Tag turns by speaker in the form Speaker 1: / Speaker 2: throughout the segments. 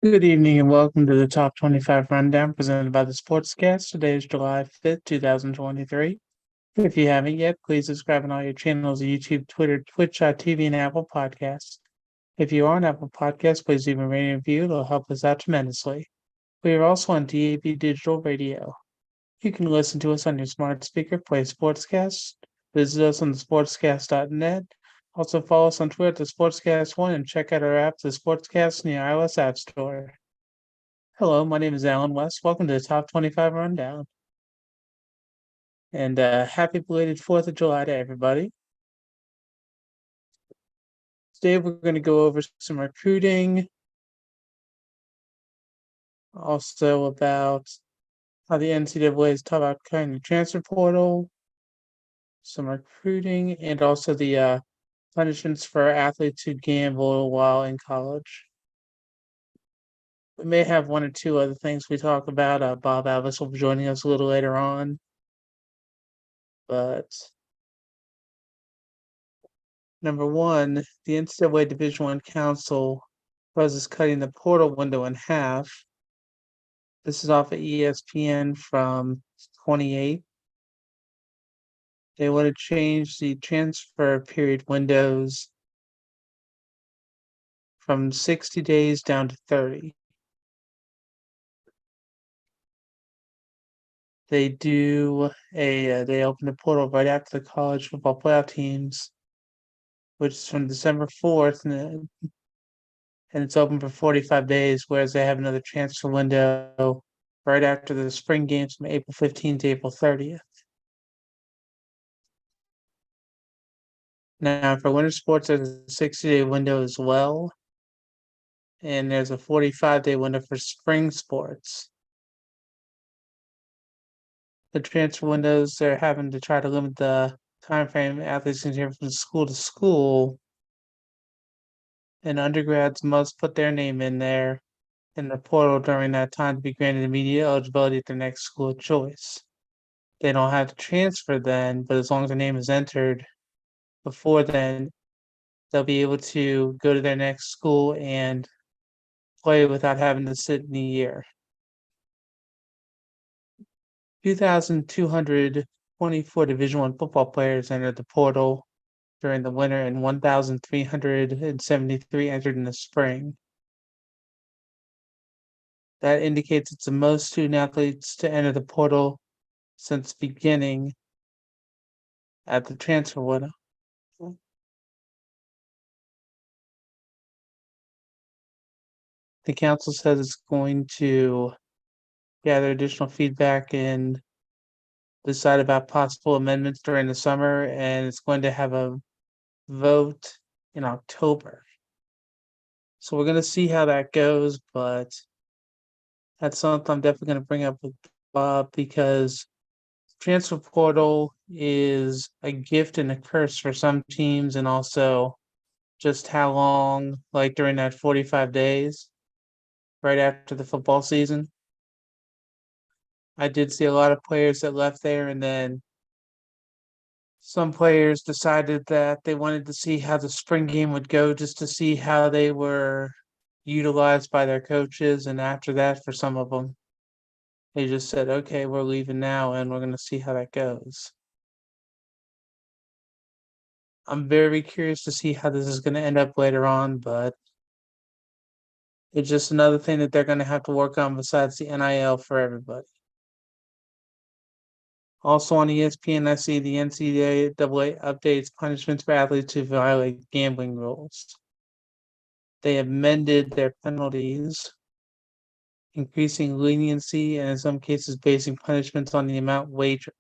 Speaker 1: Good evening and welcome to the Top 25 Rundown presented by the Sportscast. Today is July 5th, 2023. If you haven't yet, please subscribe on all your channels YouTube, Twitter, Twitch.tv, and Apple Podcasts. If you are on Apple Podcasts, please leave a rating and review. It'll help us out tremendously. We are also on DAB Digital Radio. You can listen to us on your smart speaker, play Sportscast, visit us on the sportscast.net. Also follow us on Twitter at the Sportscast1 and check out our app, the Sportscast, in the iOS App Store. Hello, my name is Alan West. Welcome to the Top 25 Rundown. And happy belated 4th of July to everybody. Today we're going to go over some recruiting, also about how the NCAA is talking about cutting the transfer portal, some recruiting, and also the punishments for athletes who gamble while in college. We may have one or two other things we talk about. Bob Alvis will be joining us a little later on. But number one, the NCAA Division I Council proposes cutting the portal window in half. This is off of ESPN from 28. They want to change the transfer period windows from 60 days down to 30. They they open the portal right after the college football playoff teams, which is from December 4th, and it's open for 45 days, whereas they have another transfer window right after the spring games from April 15th to April 30th. Now, for winter sports, there's a 60-day window as well, and there's a 45-day window for spring sports. The transfer windows, they're having to try to limit the time frame athletes can hear from school to school, and undergrads must put their name in there in the portal during that time to be granted immediate eligibility at their next school of choice. They don't have to transfer then, but as long as their name is entered before then, they'll be able to go to their next school and play without having to sit in the year. 2,224 Division I football players entered the portal during the winter and 1,373 entered in the spring. That indicates it's the most student athletes to enter the portal since beginning at the transfer window. The council says it's going to gather additional feedback and decide about possible amendments during the summer, and it's going to have a vote in October. So we're going to see how that goes, but that's something I'm definitely going to bring up with Bob, because transfer portal is a gift and a curse for some teams, and also just how long, like during that 45 days right after the football season. I did see a lot of players that left there, and then some players decided that they wanted to see how the spring game would go, just to see how they were utilized by their coaches. And after that, for some of them, they just said, okay, we're leaving now and we're going to see how that goes. I'm very curious to see how this is going to end up later on, but it's just another thing that they're going to have to work on besides the NIL for everybody. Also on ESPN, I see the NCAA updates punishments for athletes who violate gambling rules. They amended their penalties, increasing leniency and in some cases basing punishments on the amount wagered.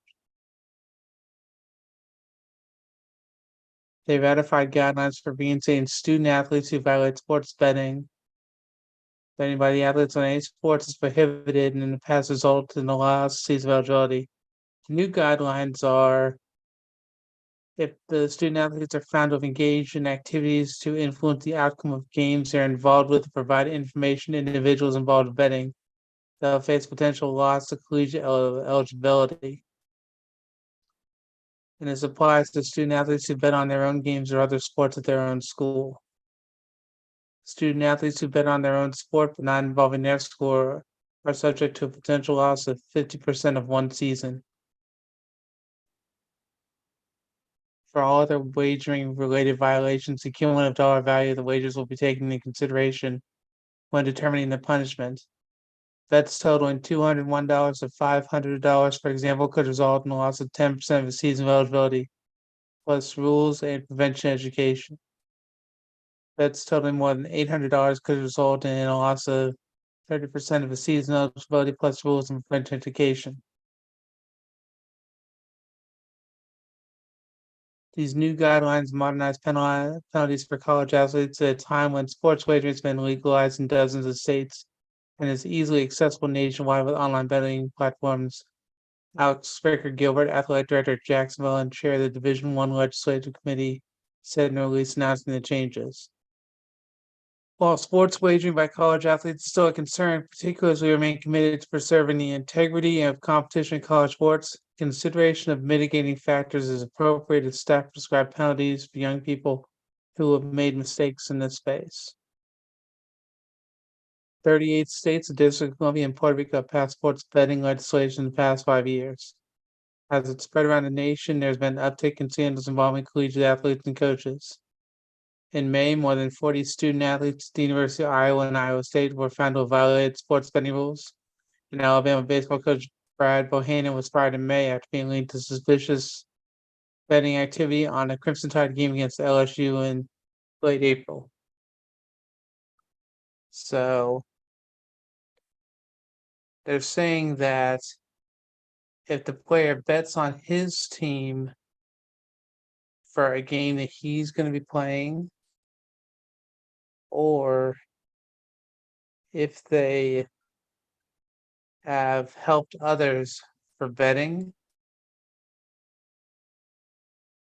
Speaker 1: They ratified guidelines for reinstating student athletes who violate sports betting. Betting by the athletes on any sports is prohibited and in the past resulted in the loss season of eligibility. The new guidelines are: if the student athletes are found to have engaged in activities to influence the outcome of games they're involved with, provide information to individuals involved in betting, they'll face potential loss of collegiate eligibility. And this applies to student athletes who bet on their own games or other sports at their own school. Student athletes who bet on their own sport but not involving their score are subject to a potential loss of 50% of one season. For all other wagering-related violations, the cumulative dollar value of the wagers will be taken into consideration when determining the punishment. Bets totaling $201 to $500, for example, could result in a loss of 10% of a season of eligibility, plus rules and prevention education. Bets totaling more than $800 could result in a loss of 30% of a season eligibility, plus rules and prevention education. These new guidelines modernize penalties for college athletes at a time when sports wagering has been legalized in dozens of states and is easily accessible nationwide with online betting platforms. Alex Spraker Gilbert, athletic director at Jacksonville and chair of the Division I Legislative Committee, said in a release announcing the changes. While sports wagering by college athletes is still a concern, particularly as we remain committed to preserving the integrity of competition in college sports, consideration of mitigating factors is appropriate as staff prescribe penalties for young people who have made mistakes in this space. 38 states, the District of Columbia, and Puerto Rico have passed sports betting legislation in the past 5 years. As it spread around the nation, there's been an uptick in scandals involving collegiate athletes and coaches. In May, more than 40 student athletes at the University of Iowa and Iowa State were found to have violated sports betting rules. And Alabama baseball coach Brad Bohannon was fired in May after being linked to suspicious betting activity on a Crimson Tide game against LSU in late April. So they're saying that if the player bets on his team for a game that he's going to be playing, or if they have helped others for betting,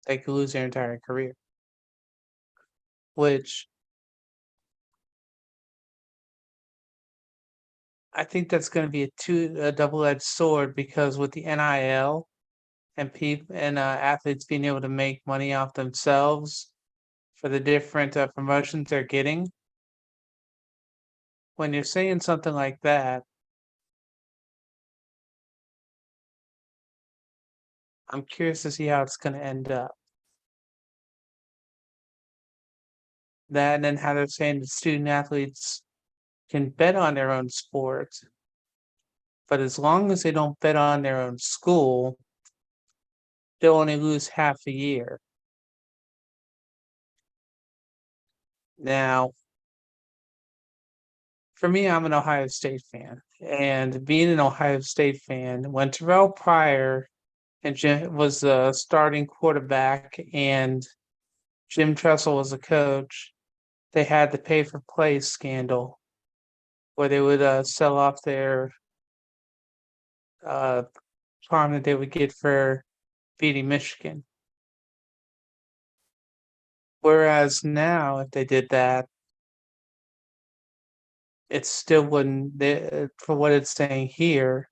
Speaker 1: they could lose their entire career. Which I think that's going to be a double-edged sword, because with the NIL and athletes being able to make money off themselves for the different promotions they're getting, when you're saying something like that, I'm curious to see how it's going to end up. That, and then how they're saying that student athletes can bet on their own sport, but as long as they don't bet on their own school, they'll only lose half a year. Now, for me, I'm an Ohio State fan, and being an Ohio State fan, when Terrell Pryor and Jim was the starting quarterback and Jim Tressel was the coach, they had the pay for play scandal where they would sell off their farm that they would get for beating Michigan. Whereas now, if they did that, it still wouldn't, for what it's saying here,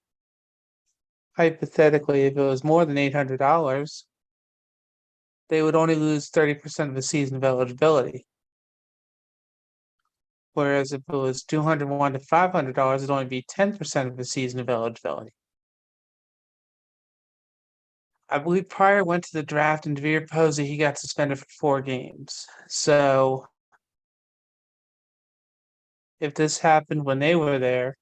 Speaker 1: hypothetically, if it was more than $800, they would only lose 30% of the season of eligibility. Whereas if it was $201 to $500, it'd only be 10% of the season of eligibility. I believe Pryor went to the draft, and DeVere Posey, he got suspended for 4 games. So if this happened when they were there,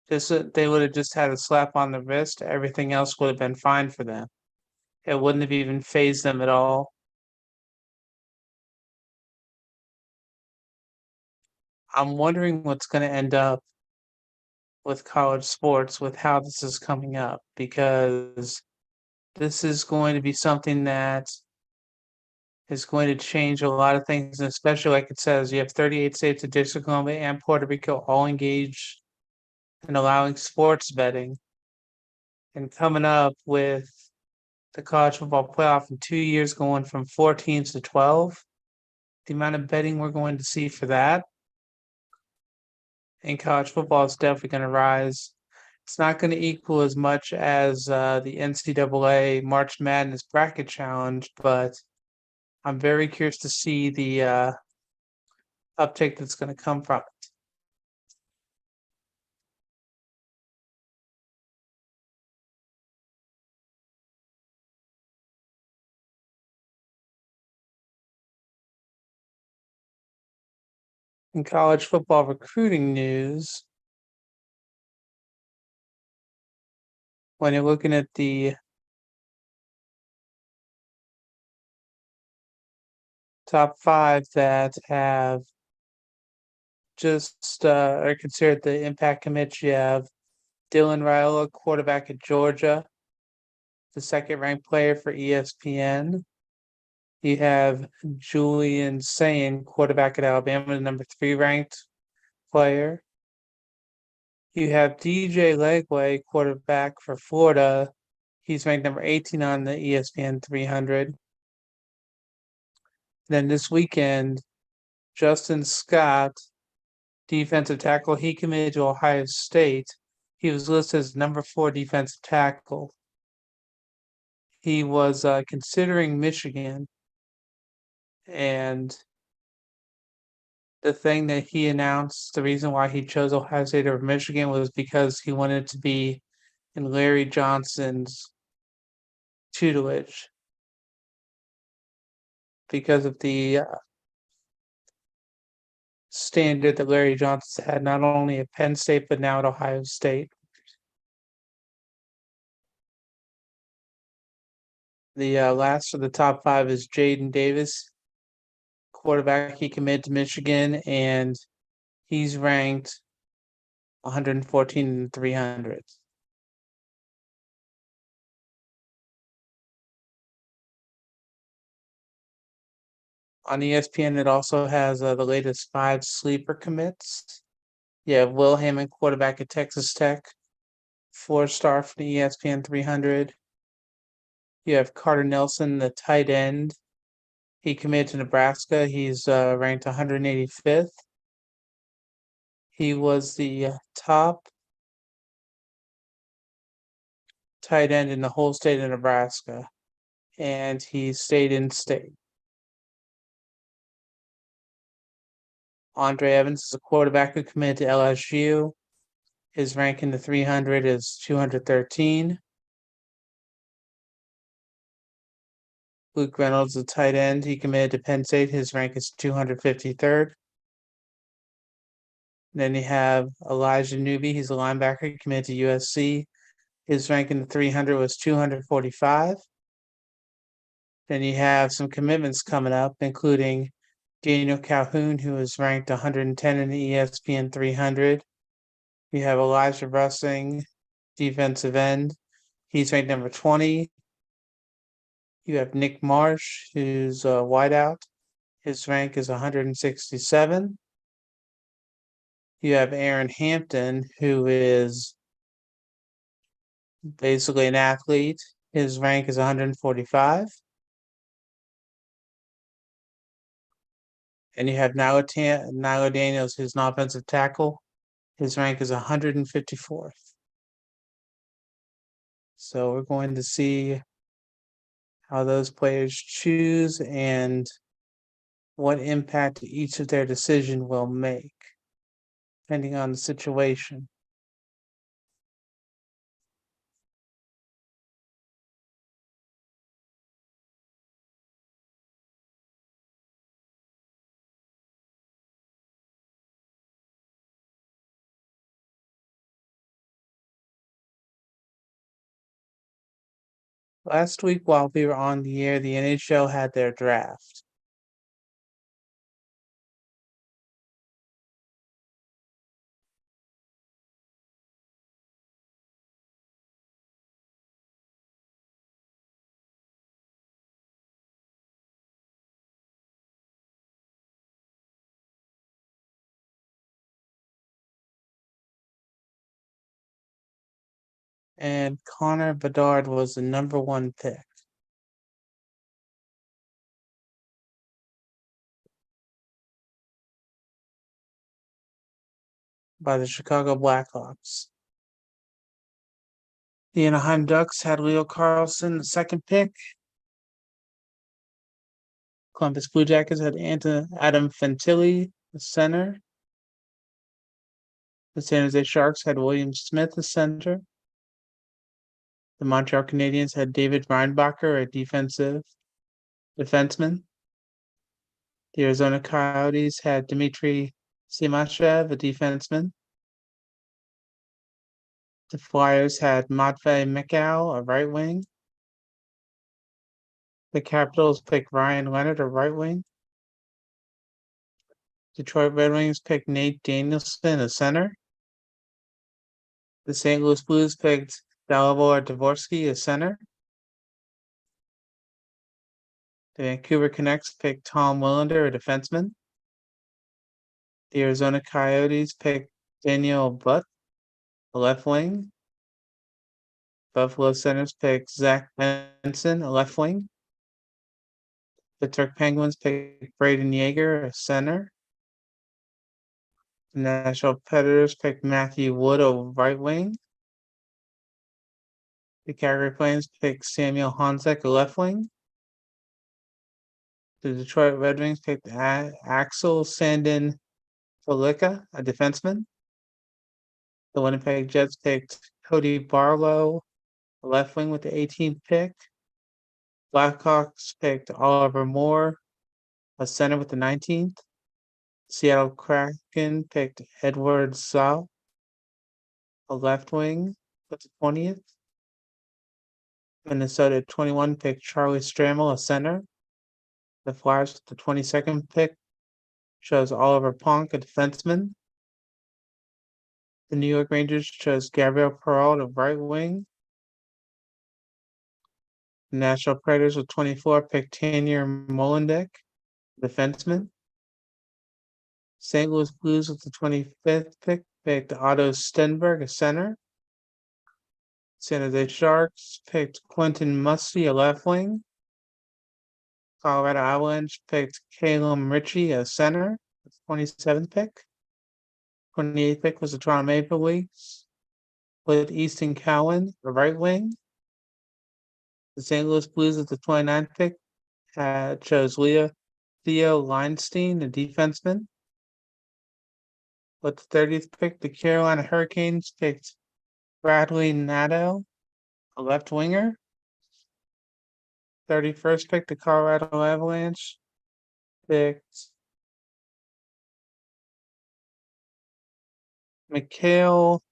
Speaker 1: they would have just had a slap on the wrist. Everything else would have been fine for them. It wouldn't have even phased them at all. I'm wondering what's going to end up with college sports with how this is coming up, because this is going to be something that is going to change a lot of things, and especially like it says, you have 38 states, the District of Columbia and Puerto Rico all engaged in allowing sports betting, and coming up with the college football playoff in 2 years going from 4 teams to 12, the amount of betting we're going to see for that in college football is definitely going to rise. It's not going to equal as much as the NCAA March Madness bracket challenge, but I'm very curious to see uptick that's going to come from it. In college football recruiting news, when you're looking at the top 5 that have just are considered the impact commits, you have Dylan Raiola, quarterback at Georgia, the second-ranked player for ESPN. You have Julian Sayin, quarterback at Alabama, the number 3 ranked player. You have DJ Legway, quarterback for Florida. He's ranked number 18 on the ESPN 300. Then this weekend, Justin Scott, defensive tackle, he committed to Ohio State. He was listed as number 4 defensive tackle. He was considering Michigan, and the thing that he announced, the reason why he chose Ohio State over Michigan was because he wanted to be in Larry Johnson's tutelage because of the standard that Larry Johnson had not only at Penn State but now at Ohio State. The last of the top 5 is Jaden Davis, quarterback. He committed to Michigan, and he's ranked 114 in the 300. On ESPN, it also has the latest 5 sleeper commits. You have Will Hammond, quarterback at Texas Tech, 4-star for the ESPN 300. You have Carter Nelson, the tight end. He committed to Nebraska. He's ranked 185th. He was the top tight end in the whole state of Nebraska, and he stayed in state. Andre Evans is a quarterback who committed to LSU. His rank in the 300 is 213. Luke Reynolds, a tight end. He committed to Penn State. His rank is 253rd. Then you have Elijah Newby. He's a linebacker. He committed to USC. His rank in the 300 was 245. Then you have some commitments coming up, including Daniel Calhoun, who is ranked 110 in the ESPN 300. You have Elijah Russing, defensive end. He's ranked number 20. You have Nick Marsh, who's a wideout. His rank is 167. You have Aaron Hampton, who is basically an athlete. His rank is 145. And you have Nyla Daniels, who's an offensive tackle. His rank is 154th. So we're going to see how those players choose and what impact each of their decision will make, depending on the situation. Last week, while we were on the air, the NHL had their draft. And Connor Bedard was the number 1 pick by the Chicago Blackhawks. The Anaheim Ducks had Leo Carlson, the 2nd pick. Columbus Blue Jackets had Adam Fantilli, the center. The San Jose Sharks had William Smith as center. The Montreal Canadiens had David Reinbacher, a defenseman. The Arizona Coyotes had Dmitry Simashev, a defenseman. The Flyers had Matvei Mikhail, a right wing. The Capitals picked Ryan Leonard, a right wing. Detroit Red Wings picked Nate Danielson, a center. The St. Louis Blues picked Dalibor Dvorsky, a center. The Vancouver Canucks picked Tom Willander, a defenseman. The Arizona Coyotes picked Daniel Butt, a left wing. Buffalo Senators picked Zach Benson, a left wing. The Pittsburgh Penguins picked Braden Yeager, a center. The Nashville Predators picked Matthew Wood, a right wing. The Calgary Flames picked Samuel Honzek, a left wing. The Detroit Red Wings picked Axel Sandin Felica, a defenseman. The Winnipeg Jets picked Cody Barlow, a left wing with the 18th pick. Blackhawks picked Oliver Moore, a center with the 19th. Seattle Kraken picked Edward Zoll, a left wing with the 20th. Minnesota 21 picked Charlie Stramel, a center. The Flyers with the 22nd pick chose Oliver Ponk, a defenseman. The New York Rangers chose Gabriel Perreault, a right wing. The Nashville Predators with 24 picked Tanya Molenbeek, defenseman. St. Louis Blues with the 25th pick picked Otto Stenberg, a center. San Jose Sharks picked Quentin Musty, a left wing. Colorado Avalanche picked Calum Ritchie, a center, with the 27th pick. 28th pick was the Toronto Maple Leafs with Easton Cowan, a right wing. The St. Louis Blues with the 29th pick chose Theo Leinstein, a defenseman. With the 30th pick, the Carolina Hurricanes picked Bradley Nadeau, a left winger. 31st pick, the Colorado Avalanche picked Mikhail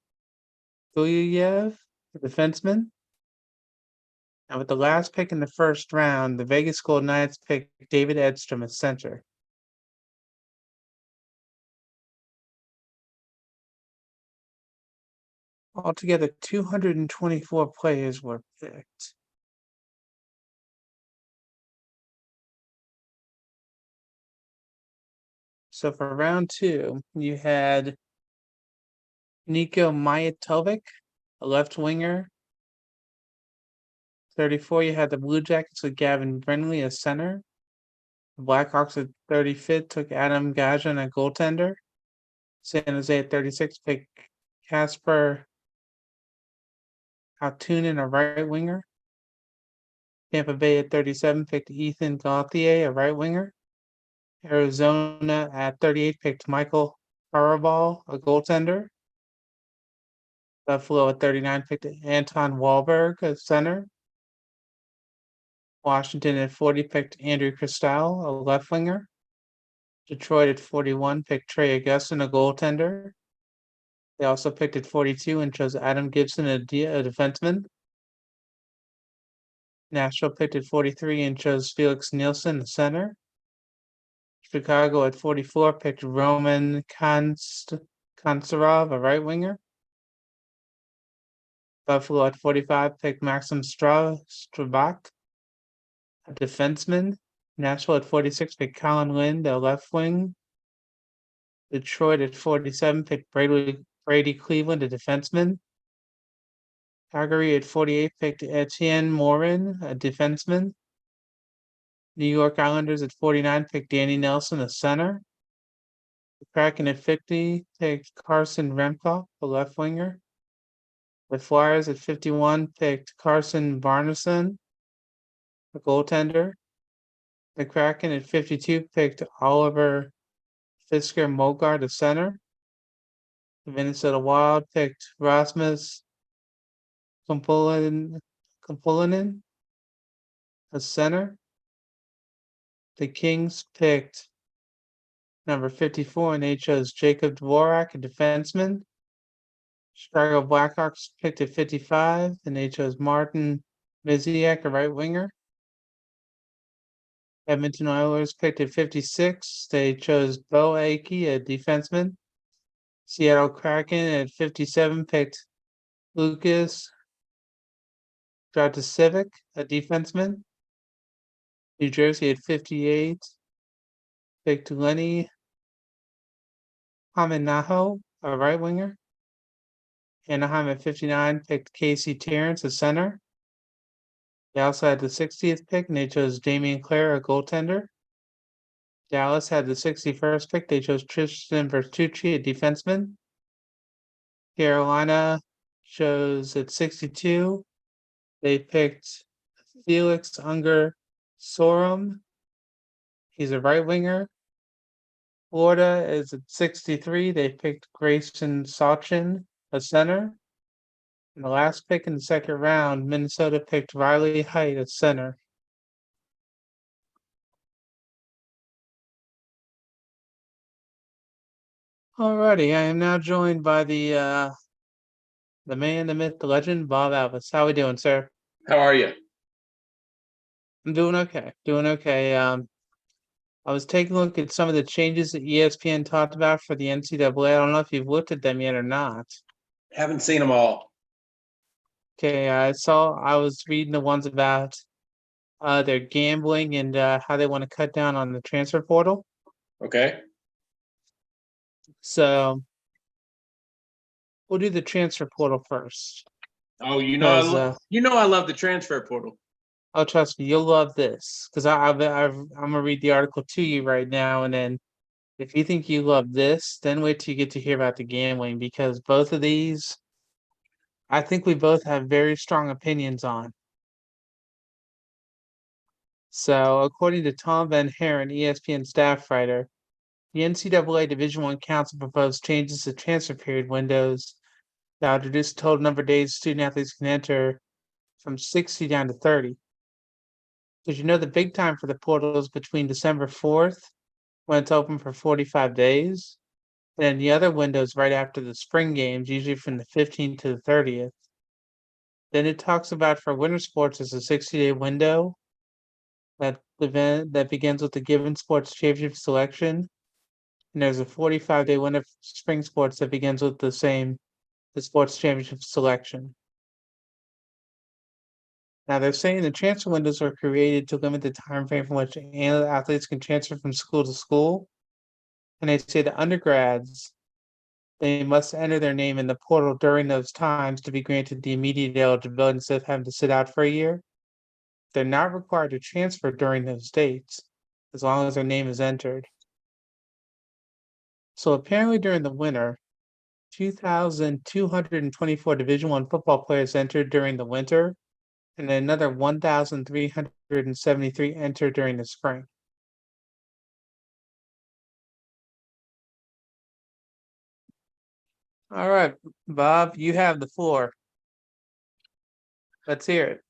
Speaker 1: Gulyayev, a defenseman. And with the last pick in the first round, the Vegas Golden Knights picked David Edstrom, a center. Altogether, 224 players were picked. So for round two, you had Nico Mijatovic, a left winger. 34, you had the Blue Jackets with Gavin Brenly, a center. The Blackhawks at 35th took Adam Gajan, a goaltender. San Jose at 36 picked Casper Hatunen, a right winger. Tampa Bay at 37 picked Ethan Gauthier, a right winger. Arizona at 38 picked Michael Harabal, a goaltender. Buffalo at 39 picked Anton Wahlberg, a center. Washington at 40 picked Andrew Cristal, a left winger. Detroit at 41 picked Trey Augustin, a goaltender. They also picked at 42 and chose Adam Gibson, a defenseman. Nashville picked at 43 and chose Felix Nielsen, the center. Chicago at 44 picked Roman Kantsarov, a right winger. Buffalo at 45 picked Maxim Strabak, a defenseman. Nashville at 46 picked Colin Lind, a left wing. Detroit at 47 picked Brady Cleveland, a defenseman. Calgary at 48 picked Etienne Morin, a defenseman. New York Islanders at 49 picked Danny Nelson, a center. The Kraken at 50 picked Carson Remkoff, a left winger. The Flyers at 51 picked Carson Barneson, a goaltender. The Kraken at 52 picked Oliver Fisker Mogart, a center. The Minnesota Wild picked Rasmus Kumpulainen, a center. The Kings picked number 54, and they chose Jacob Dvorak, a defenseman. Chicago Blackhawks picked at 55, and they chose Martin Miziak, a right winger. Edmonton Oilers picked at 56. They chose Bo Akey, a defenseman. Seattle Kraken at 57 picked Lucas Dragicevic, a defenseman. New Jersey at 58 picked Lenny Haminaho, a right winger. Anaheim at 59 picked Casey Terrence, a center. They also had the 60th pick, and they chose Damian Clare, a goaltender. Dallas had the 61st pick. They chose Tristan Bertucci, a defenseman. Carolina chose at 62. They picked Felix Unger Sorum. He's a right winger. Florida is at 63. They picked Grayson Sachin, a center. And the last pick in the second round, Minnesota picked Riley Height, a center. Alrighty, I am now joined by the man, the myth, the legend, Bob Alvis. How we doing, sir?
Speaker 2: How are you?
Speaker 1: I'm doing okay. Doing okay. I was taking a look at some of the changes that ESPN talked about for the NCAA. I don't know if you've looked at them yet or not.
Speaker 2: Haven't seen them all.
Speaker 1: Okay, I was reading the ones about their gambling and how they want to cut down on the transfer portal.
Speaker 2: Okay.
Speaker 1: So we'll do the transfer portal first.
Speaker 2: Oh,
Speaker 1: Because
Speaker 2: I love the transfer portal.
Speaker 1: oh, trust me, you'll love this. Because I'm gonna read the article to you right now, and then if you think you love this, then wait till you get to hear about the gambling. Because both of these, I think we both have very strong opinions on. So, according to Tom Van Haren, ESPN staff writer, the NCAA Division I Council proposed changes to transfer period windows that would reduce the total number of days student athletes can enter from 60 down to 30. Did you know the big time for the portal is between December 4th, when it's open for 45 days, and then the other window is right after the spring games, usually from the 15th to the 30th. Then it talks about for winter sports as a 60-day window that begins with the given sports championship selection, and there's a 45-day window for spring sports that begins with the sports championship selection. Now they're saying the transfer windows are created to limit the time frame from which athletes can transfer from school to school. And they say the undergrads, they must enter their name in the portal during those times to be granted the immediate eligibility instead of having to sit out for a year. They're not required to transfer during those dates, as long as their name is entered. So apparently during the winter, 2,224 Division I football players entered during the winter, and another 1,373 entered during the spring. All right, Bob, you have the floor. Let's hear it.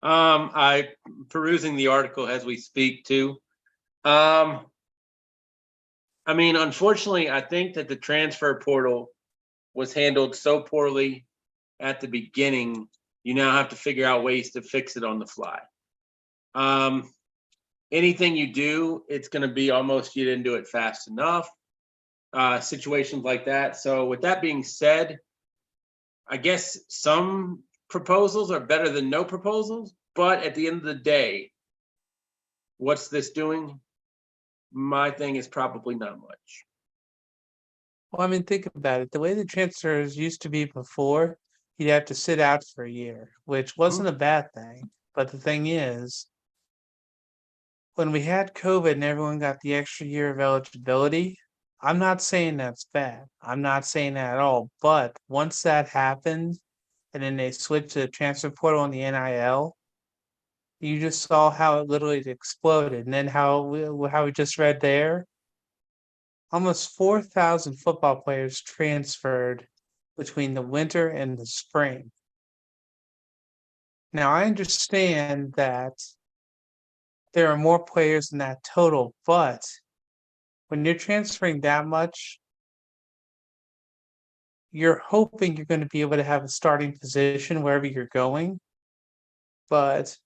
Speaker 2: I perusing the article as we speak too. Unfortunately, I think that the transfer portal was handled so poorly at the beginning. You now have to figure out ways to fix it on the fly. Anything you do, it's going to be almost you didn't do it fast enough. Situations like that. So with that being said, I guess some proposals are better than no proposals, but at the end of the day, what's this doing? My thing is probably not much.
Speaker 1: Well, think about it. The way the transfers used to be before, you'd have to sit out for a year, which wasn't a bad thing. But the thing is, when we had COVID and everyone got the extra year of eligibility, I'm not saying that's bad. I'm not saying that at all. But once that happened, and then they switched to the transfer portal on the NIL, you just saw how it literally exploded. And then how we just read there, almost 4,000 football players transferred between the winter and the spring. Now, I understand that there are more players than that total, but when you're transferring that much, you're hoping you're going to be able to have a starting position wherever you're going. But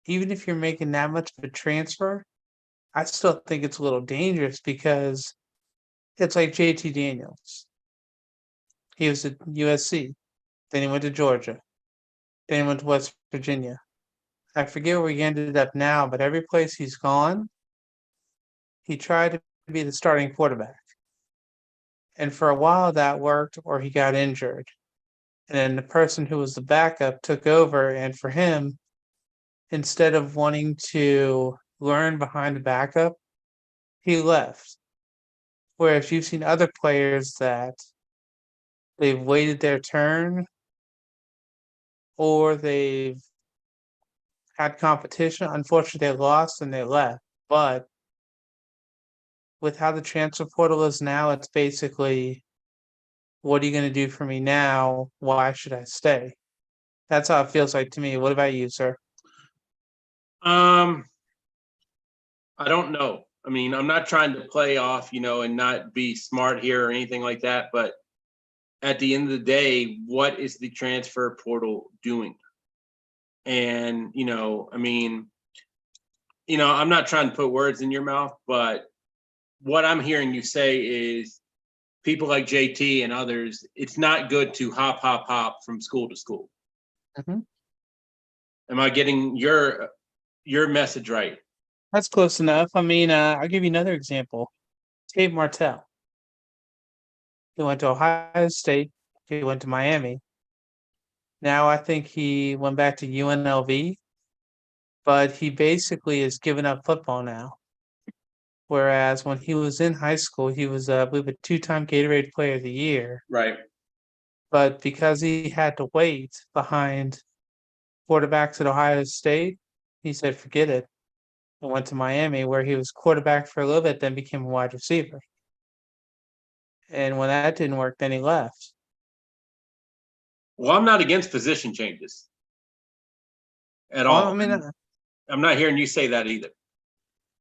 Speaker 1: even if you're making that much of a transfer, I still think it's a little dangerous because it's like JT Daniels. He was at USC, then he went to Georgia, then he went to West Virginia. I forget where he ended up now, but every place he's gone, he tried to be the starting quarterback. And for a while that worked, or he got injured. And then the person who was the backup took over, and for him, instead of wanting to learn behind the backup, he left. Whereas you've seen other players that they've waited their turn or they've had competition. Unfortunately, they lost and they left. But with how the transfer portal is now, it's basically, what are you going to do for me now? Why should I stay? That's how it feels like to me. What about you, sir?
Speaker 2: I don't know. I mean, I'm not trying to play off, and not be smart here or anything like that. But at the end of the day, what is the transfer portal doing? And, I mean, I'm not trying to put words in your mouth, but what I'm hearing you say is people like JT and others, it's not good to hop from school to school.
Speaker 1: Mhm.
Speaker 2: Am I getting your message right?
Speaker 1: That's close enough. I mean, I'll give you another example. Tate Martell. He went to Ohio State. He went to Miami. Now I think he went back to UNLV, but he basically has given up football now. Whereas when he was in high school, he was, I believe, a two-time Gatorade Player of the Year.
Speaker 2: Right.
Speaker 1: But because he had to wait behind quarterbacks at Ohio State, he said, forget it, and went to Miami, where he was quarterback for a little bit, then became a wide receiver. And when that didn't work, then he left.
Speaker 2: Well, I'm not against position changes at
Speaker 1: Well, I
Speaker 2: all.
Speaker 1: mean,
Speaker 2: I'm not hearing you say that either.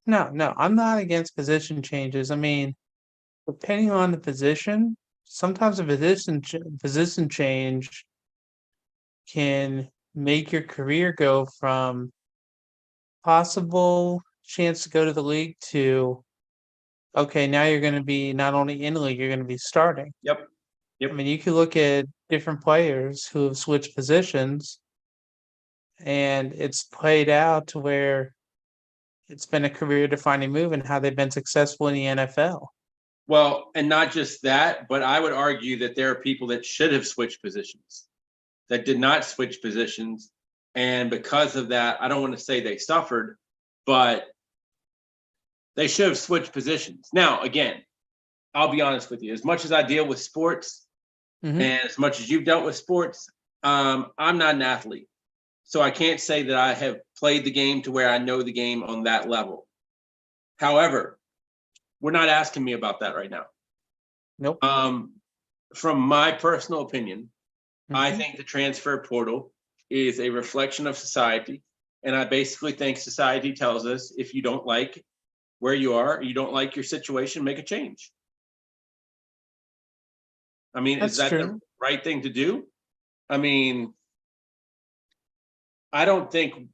Speaker 1: no, I'm not against position changes. I mean, depending on the position, sometimes a position change can make your career go from possible chance to go to the league to, okay, now you're going to be not only in the league, you're going to be starting.
Speaker 2: Yep.
Speaker 1: I mean, you could look at different players who have switched positions, and it's played out to where it's been a career-defining move and how they've been successful in the NFL.
Speaker 2: Well, and not just that, but I would argue that there are people that should have switched positions that did not switch positions. And because of that, I don't want to say they suffered, but they should have switched positions. Now, again, I'll be honest with you. As much as I deal with sports
Speaker 1: Mhm.
Speaker 2: and as much as you've dealt with sports, I'm not an athlete. So I can't say that I have played the game to where I know the game on that level. However, we're not asking me about that right now.
Speaker 1: Nope.
Speaker 2: From my personal opinion, I
Speaker 1: Mhm.
Speaker 2: think the transfer portal is a reflection of society. And I basically think society tells us if you don't like where you are, you don't like your situation, make a change. I mean, is
Speaker 1: That's
Speaker 2: that the
Speaker 1: true.
Speaker 2: right thing to do? I mean, I don't think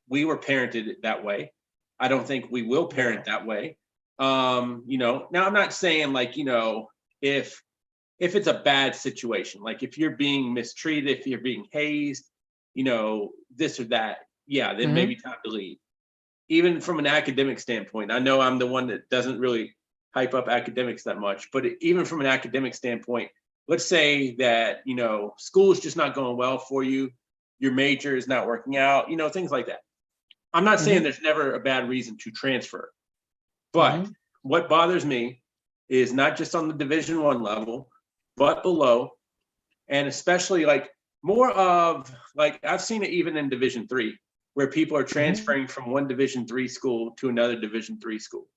Speaker 2: we were parented that way. I don't think we will parent that way. Now I'm not saying like, if it's a bad situation, like if you're being mistreated, if you're being hazed, this or that, yeah, then
Speaker 1: Mhm.
Speaker 2: maybe time to leave. Even from an academic standpoint, I know I'm the one that doesn't really hype up academics that much, but even from an academic standpoint, let's say that, school is just not going well for you, your major is not working out, things like that. I'm not saying
Speaker 1: Mhm.
Speaker 2: there's never a bad reason to transfer, but
Speaker 1: Mhm.
Speaker 2: what bothers me is not just on the Division 1 level, but below, and especially like more of like I've seen it even in Division 3, where people are
Speaker 1: Mhm.
Speaker 2: transferring from one Division 3 school to another Division 3 school.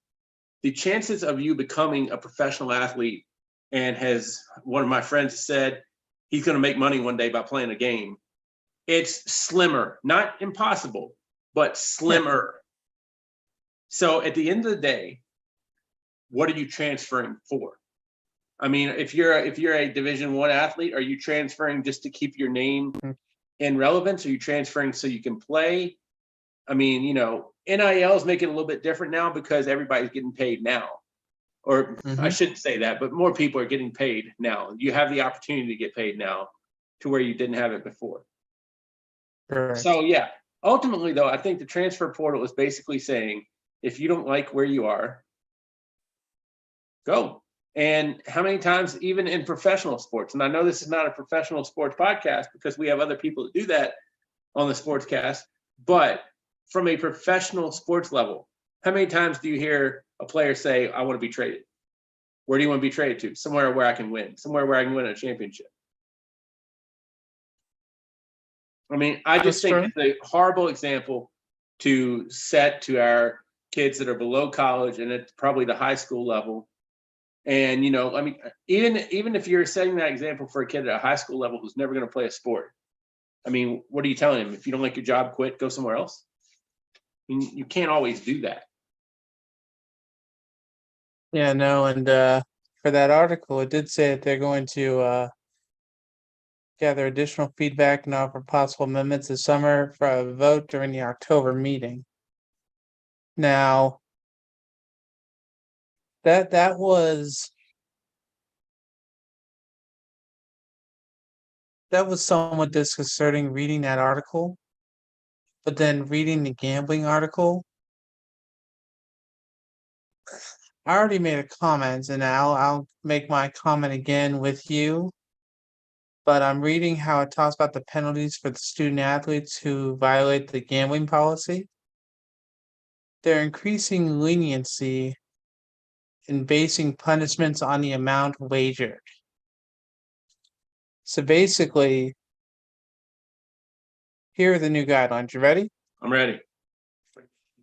Speaker 2: the chances of you becoming a professional athlete, and has one of my friends said he's going to make money one day by playing a game, it's slimmer, not impossible, but slimmer. So at the end of the day, what are you transferring for? I mean, if you're a Division I athlete, are you transferring just to keep your name in relevance? Are you transferring so you can play? I mean, NILs make it a little bit different now because everybody's getting paid now. Or I shouldn't say that, but more people are getting paid now. You have the opportunity to get paid now to where you didn't have it before.
Speaker 1: Correct.
Speaker 2: So yeah, ultimately though, I think the transfer portal is basically saying, if you don't like where you are, go. And how many times, even in professional sports, and I know this is not a professional sports podcast because we have other people that do that on the sportscast, but from a professional sports level, how many times do you hear a player say, I want to be traded? Where do you want to be traded to? Somewhere where I can win, somewhere where I can win a championship. I mean, I just think it's a horrible example to set to our kids that are below college and at probably the high school level. And, I mean, even if you're setting that example for a kid at a high school level who's never going to play a sport, I mean, what are you telling him? If you don't like your job, quit, go somewhere else? I mean, you can't always do that.
Speaker 1: Yeah, no, and for that article, it did say that they're going to gather additional feedback and offer possible amendments this summer for a vote during the October meeting. Now, that was somewhat disconcerting reading that article, but then reading the gambling article, I already made a comment, and I'll make my comment again with you. But I'm reading how it talks about the penalties for the student athletes who violate the gambling policy. They're increasing leniency in basing punishments on the amount wagered. So basically, here are the new guidelines. You ready?
Speaker 2: I'm ready.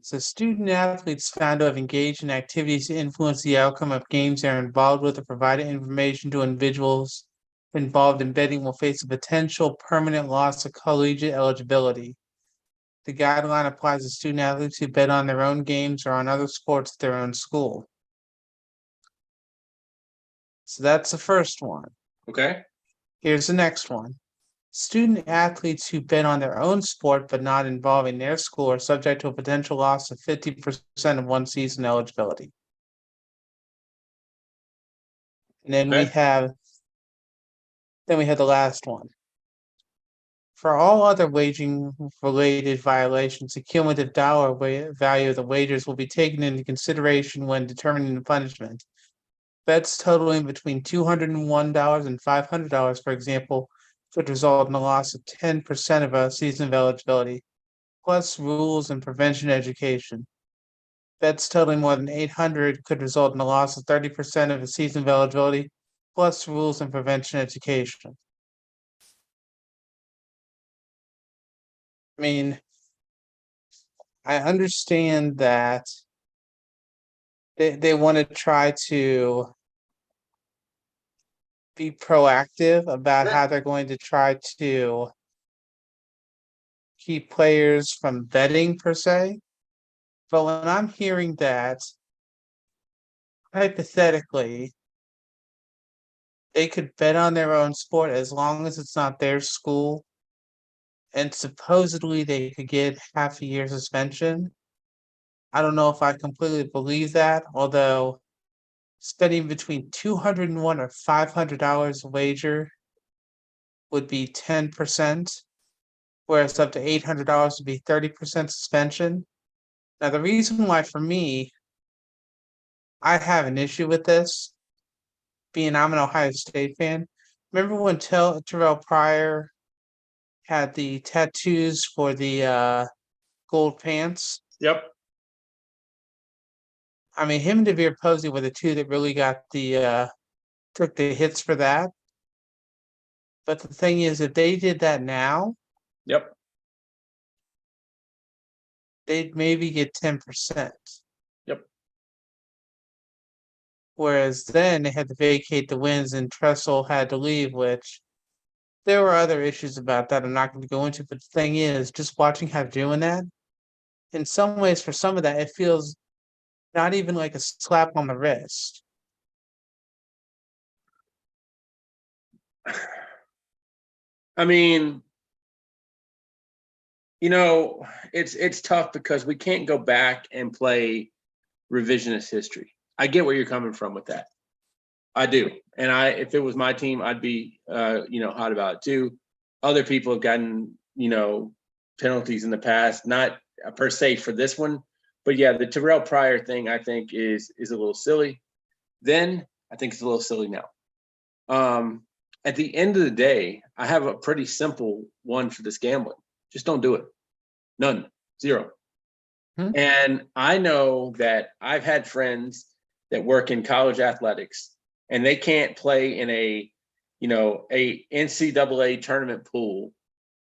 Speaker 1: So student athletes found to have engaged in activities to influence the outcome of games they are involved with or provided information to individuals involved in betting will face a potential permanent loss of collegiate eligibility. The guideline applies to student athletes who bet on their own games or on other sports at their own school. So that's the first one.
Speaker 2: Okay.
Speaker 1: Here's the next one. Student athletes who bet on their own sport but not involving their school are subject to a potential loss of 50% of one season eligibility. And then we have the last one. For all other wagering related violations, the cumulative dollar value of the wagers will be taken into consideration when determining the punishment. Bets totaling between $201 and $500, for example, could result in a loss of 10% of a season of eligibility, plus rules and prevention education. Bets totaling more than 800 could result in a loss of 30% of a season of eligibility, plus rules and prevention education. I mean, I understand that they want to try to be proactive about how they're going to try to keep players from betting per se. But when I'm hearing that, hypothetically, they could bet on their own sport as long as it's not their school, and supposedly they could get half a year suspension. I don't know if I completely believe that, although spending between $201 or $500 a wager would be 10%, whereas up to $800 would be 30% suspension. Now, the reason why for me, I have an issue with this, being I'm an Ohio State fan. Remember when Terrell Pryor had the tattoos for the gold pants?
Speaker 2: Yep.
Speaker 1: I mean, him and DeVere Posey were the two that really got took the hits for that. But the thing is, if they did that now,
Speaker 2: Yep.
Speaker 1: they'd maybe get 10%.
Speaker 2: Yep.
Speaker 1: Whereas then they had to vacate the wins and Tressel had to leave, which there were other issues about that I'm not going to go into. But the thing is, just watching how doing that, in some ways, for some of that, it feels not even like a slap on the wrist.
Speaker 2: I mean, you know, it's tough because we can't go back and play revisionist history. I get where you're coming from with that. I do. And if it was my team, I'd be, hot about it too. Other people have gotten, penalties in the past, not per se for this one, but yeah, the Terrell Pryor thing I think is a little silly. Then I think it's a little silly now. At the end of the day, I have a pretty simple one for this gambling. Just don't do it. None. Zero. And I know that I've had friends that work in college athletics and they can't play in a NCAA tournament pool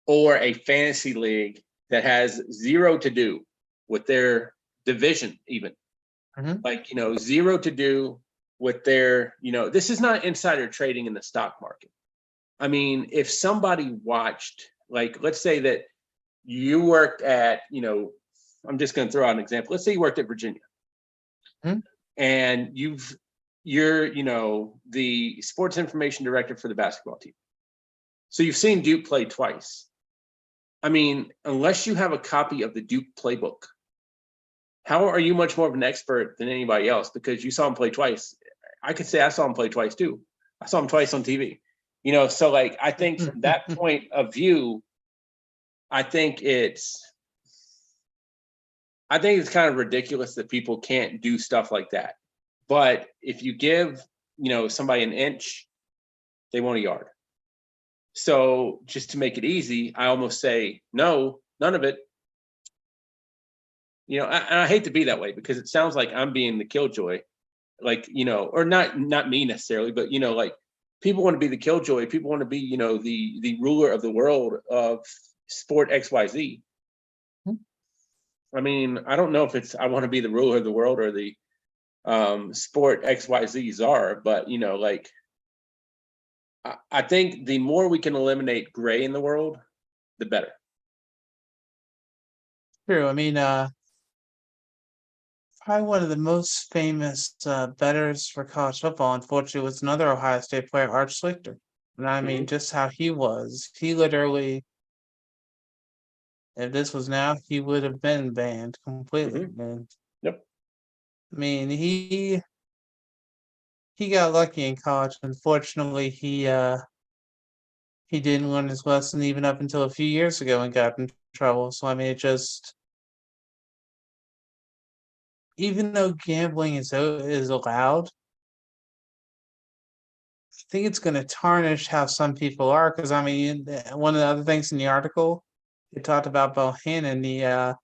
Speaker 2: or a fantasy league that has zero to do with their division even. Like, zero to do with their, this is not insider trading in the stock market. I mean, if somebody watched, like, let's say that you worked at, I'm just going to throw out an example. Let's say you worked at Virginia and you're, the sports information director for the basketball team. So you've seen Duke play twice. I mean, unless you have a copy of the Duke playbook, how are you much more of an expert than anybody else? Because you saw him play twice. I could say I saw him play twice too. I saw him twice on TV. So like, I think from that point of view, I think it's kind of ridiculous that people can't do stuff like that. But if you give, somebody an inch, they want a yard. So just to make it easy, I almost say, no, none of it. I hate to be that way because it sounds like I'm being the killjoy, like, or not me necessarily, but, like people want to be the killjoy. People want to be, the ruler of the world of sport XYZ. I mean, I don't know if I want to be the ruler of the world or the sport XYZ czar, but, like, I think the more we can eliminate gray in the world, the better.
Speaker 1: True. I mean, probably one of the most famous bettors for college football, unfortunately, was another Ohio State player, Art Schlichter. And I mean, just how he was. He literally, if this was now, he would have been banned completely. And
Speaker 2: Yep.
Speaker 1: I mean, he got lucky in college. Unfortunately, he didn't learn his lesson even up until a few years ago and got in trouble. So I mean, it just, even though gambling is allowed, I think it's going to tarnish how some people are. Because I mean, one of the other things in the article, it talked about Bohannon, the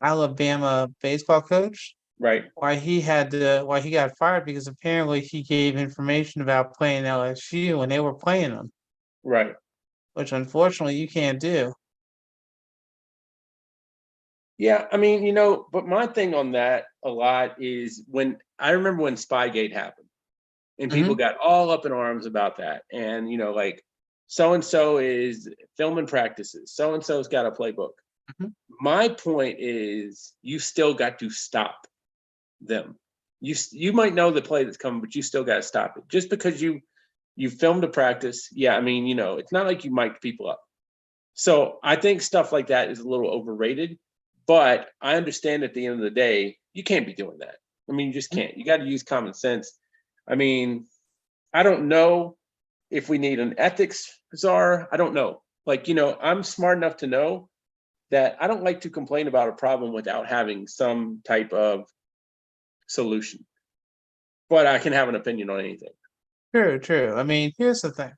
Speaker 1: Alabama baseball coach.
Speaker 2: Right.
Speaker 1: Why he got fired because apparently he gave information about playing LSU when they were playing them.
Speaker 2: Right.
Speaker 1: Which unfortunately you can't do.
Speaker 2: Yeah, I mean, but my thing on that a lot is when I remember when Spygate happened and people got all up in arms about that. And, like so and so is filming practices, so and so's got a playbook. My point is you still got to stop them. You might know the play that's coming, but you still got to stop it. Just because you filmed a practice, yeah, I mean, it's not like you mic'd people up. So I think stuff like that is a little overrated. But I understand at the end of the day, you can't be doing that. I mean, you just can't. You got to use common sense. I mean, I don't know if we need an ethics czar. I don't know. Like, I'm smart enough to know that I don't like to complain about a problem without having some type of solution. But I can have an opinion on anything.
Speaker 1: True. I mean, here's the thing.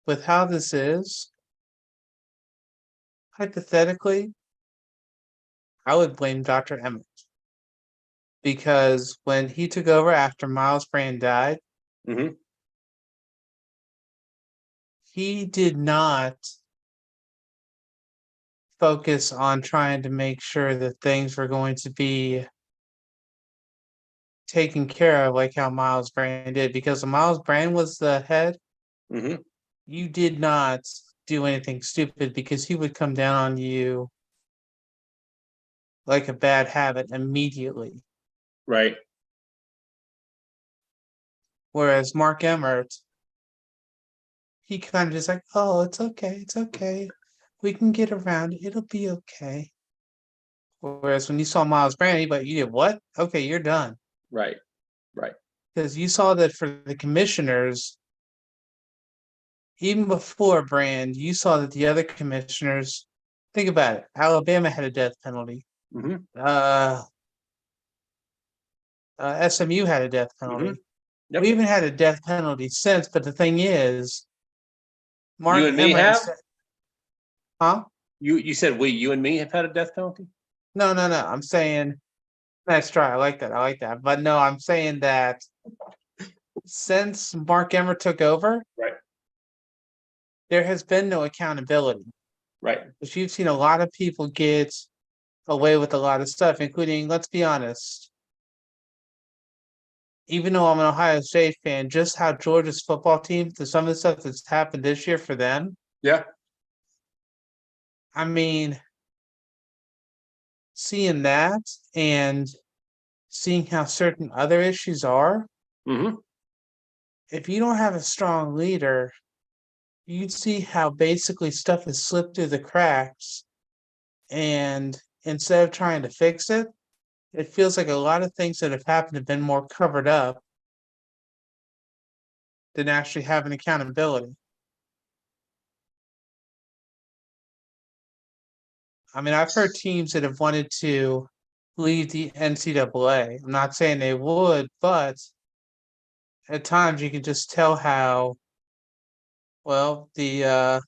Speaker 1: With how this is, hypothetically, I would blame Dr. Emmett. Because when he took over after Miles Brand died, he did not focus on trying to make sure that things were going to be taken care of, like how Miles Brand did, because when Miles Brand was the head,
Speaker 2: Hmm.
Speaker 1: you did not do anything stupid because he would come down on you like a bad habit immediately.
Speaker 2: Right.
Speaker 1: Whereas Mark Emmert, he kind of just like, oh, it's okay. We can get around it. It'll be okay. Whereas when you saw Miles Brand, but you did what? Okay, you're done.
Speaker 2: Right. Right.
Speaker 1: Because you saw that for the commissioners, even before Brand, you saw that the other commissioners, think about it. Alabama had a death penalty.
Speaker 2: Hmm.
Speaker 1: Uh, SMU had a death
Speaker 2: Hmm.
Speaker 1: penalty.
Speaker 2: Yep.
Speaker 1: We even had a death penalty since, but the thing is,
Speaker 2: You
Speaker 1: Mark
Speaker 2: and me
Speaker 1: Emmert
Speaker 2: have?
Speaker 1: said, huh?
Speaker 2: You said you and me have had a death penalty?
Speaker 1: No, no, no. I'm saying, nice try. I like that. I like that. But no, I'm saying that since Mark Emmert took over,
Speaker 2: Right.
Speaker 1: there has been no accountability.
Speaker 2: Right.
Speaker 1: Because you've seen a lot of people get away with a lot of stuff, including, let's be honest, even though I'm an Ohio State fan, just how Georgia's football team, to some of the stuff that's happened this year for them,
Speaker 2: Yeah.
Speaker 1: I mean, seeing that and seeing how certain other issues are,
Speaker 2: Hmm.
Speaker 1: if you don't have a strong leader, you see how basically stuff has slipped through the cracks. And instead of trying to fix it, it feels like a lot of things that have happened have been more covered up than actually having accountability. I mean, I've heard teams that have wanted to leave the NCAA. I'm not saying they would, but at times you can just tell how well the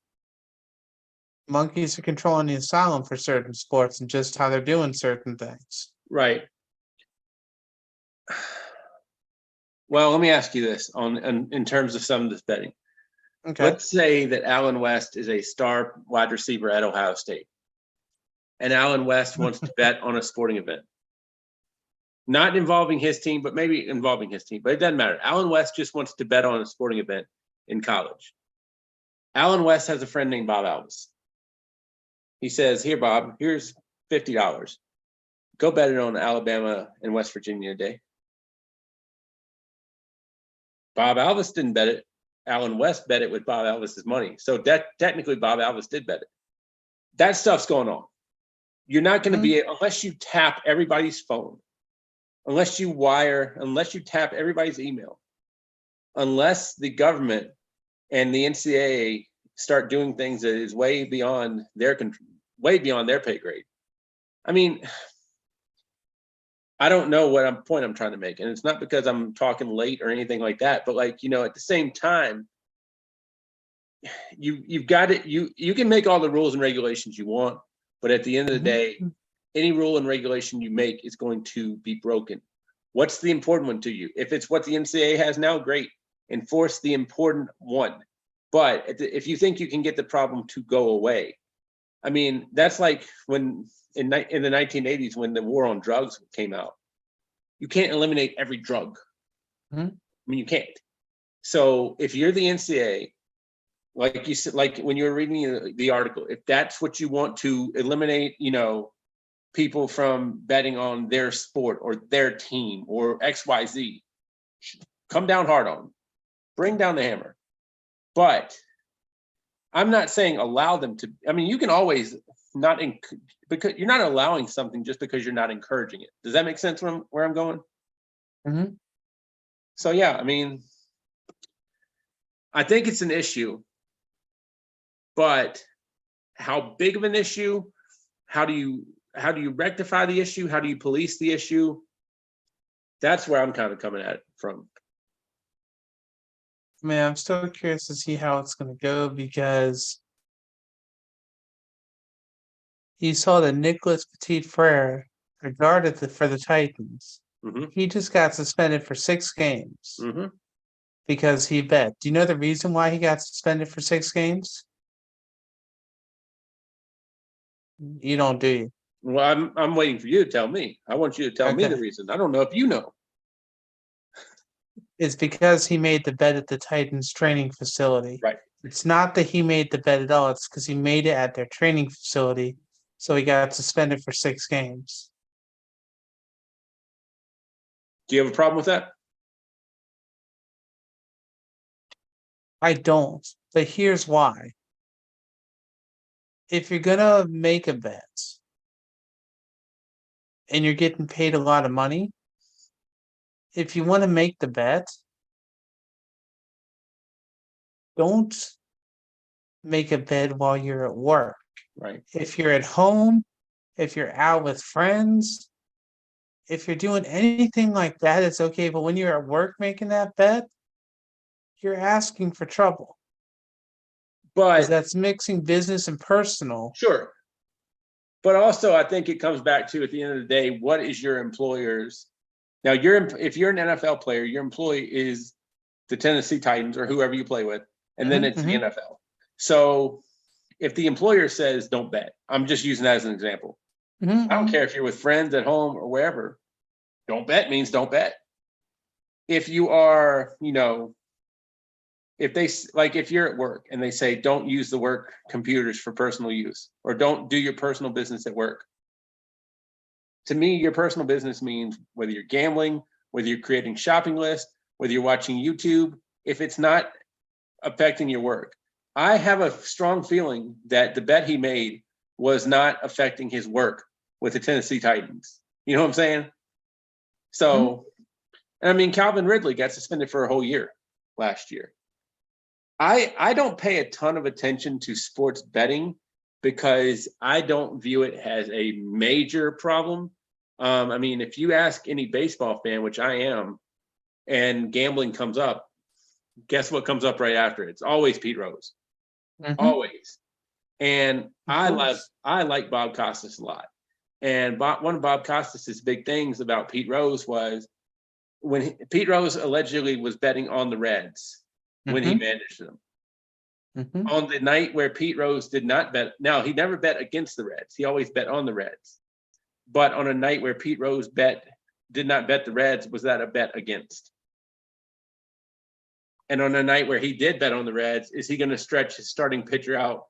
Speaker 1: monkeys are controlling the asylum for certain sports and just how they're doing certain things.
Speaker 2: Right. Well, let me ask you this in terms of some of this betting.
Speaker 1: Okay.
Speaker 2: Let's say that Allen West is a star wide receiver at Ohio State, and Allen West wants to bet on a sporting event, not involving his team, but maybe involving his team. But it doesn't matter. Allen West just wants to bet on a sporting event in college. Allen West has a friend named Bob Alvis. He says, "Here, Bob, here's $50. Go bet it on Alabama and West Virginia today." Bob Alvis didn't bet it. Allen West bet it with Bob Alvis's money. So technically, Bob Alvis did bet it. That stuff's going on. You're not going to be, unless you tap everybody's phone, unless you tap everybody's email, unless the government and the NCAA start doing things that is way beyond their pay grade. I mean, I don't know what point I'm trying to make, and it's not because I'm talking late or anything like that. But at the same time, you've got it. You can make all the rules and regulations you want, but at the end of the day, any rule and regulation you make is going to be broken. What's the important one to you? If it's what the NCAA has now, great. Enforce the important one. But if you think you can get the problem to go away, I mean, that's like when in the 1980s when the war on drugs came out. You can't eliminate every drug.
Speaker 1: Mm-hmm.
Speaker 2: I mean, you can't. So if you're the NCAA, like you said, like when you were reading the article, if that's what you want to eliminate, people from betting on their sport or their team or XYZ, come down hard on them. Bring down the hammer. But I'm not saying allow them to. I mean, you can always because you're not allowing something just because you're not encouraging it. Does that make sense where I'm going?
Speaker 1: Mm-hmm.
Speaker 2: So yeah, I mean, I think it's an issue, but how big of an issue? How do you rectify the issue? How do you police the issue? That's where I'm kind of coming at it from.
Speaker 1: Man, I'm still curious to see how it's going to go because you saw that Nicholas Petit Frere, regarded for the Titans,
Speaker 2: Mm-hmm.
Speaker 1: he just got suspended for 6 games
Speaker 2: Mm-hmm.
Speaker 1: because he bet. Do you know the reason why he got suspended for 6 games? You don't, do you?
Speaker 2: Well, I'm waiting for you to tell me. I want you to tell me the
Speaker 1: Okay.
Speaker 2: reason. I don't know if you know.
Speaker 1: It's because he made the bet at the Titans training facility.
Speaker 2: Right.
Speaker 1: It's not that he made the bet at all. It's because he made it at their training facility. So he got suspended for 6 games.
Speaker 2: Do you have a problem with that?
Speaker 1: I don't. But here's why. If you're going to make a bet and you're getting paid a lot of money, if you want to make the bet, don't make a bet while you're at work.
Speaker 2: Right.
Speaker 1: If you're at home, if you're out with friends, if you're doing anything like that, it's okay. But when you're at work making that bet, you're asking for trouble. Because
Speaker 2: But
Speaker 1: that's mixing business and personal.
Speaker 2: sure. But also, I think it comes back to, at the end of the day, what is your employer's? Now, if you're an NFL player, your employee is the Tennessee Titans or whoever you play with, and then it's the NFL. So if the employer says don't bet, I'm just using that as an example. I don't care if you're with friends at home or wherever. Don't bet means don't bet. If you are, if you're at work and they say don't use the work computers for personal use, or don't do your personal business at work. To me, your personal business means whether you're gambling, whether you're creating shopping lists, whether you're watching YouTube, if it's not affecting your work. I have a strong feeling that the bet he made was not affecting his work with the Tennessee Titans. You know what I'm saying? So, I mean, Calvin Ridley got suspended for a whole year last year. I don't pay a ton of attention to sports betting because I don't view it as a major problem. I mean, if you ask any baseball fan, which I am, and gambling comes up, guess what comes up right after? It's always Pete Rose. Always. And I like Bob Costas a lot. And one of Bob Costas's big things about Pete Rose was when Pete Rose allegedly was betting on the Reds when he managed them. On the night where Pete Rose did not bet, now he never bet against the Reds. He always bet on the Reds. But on a night where Pete Rose did not bet the Reds, was that a bet against? And on a night where he did bet on the Reds, is he going to stretch his starting pitcher out?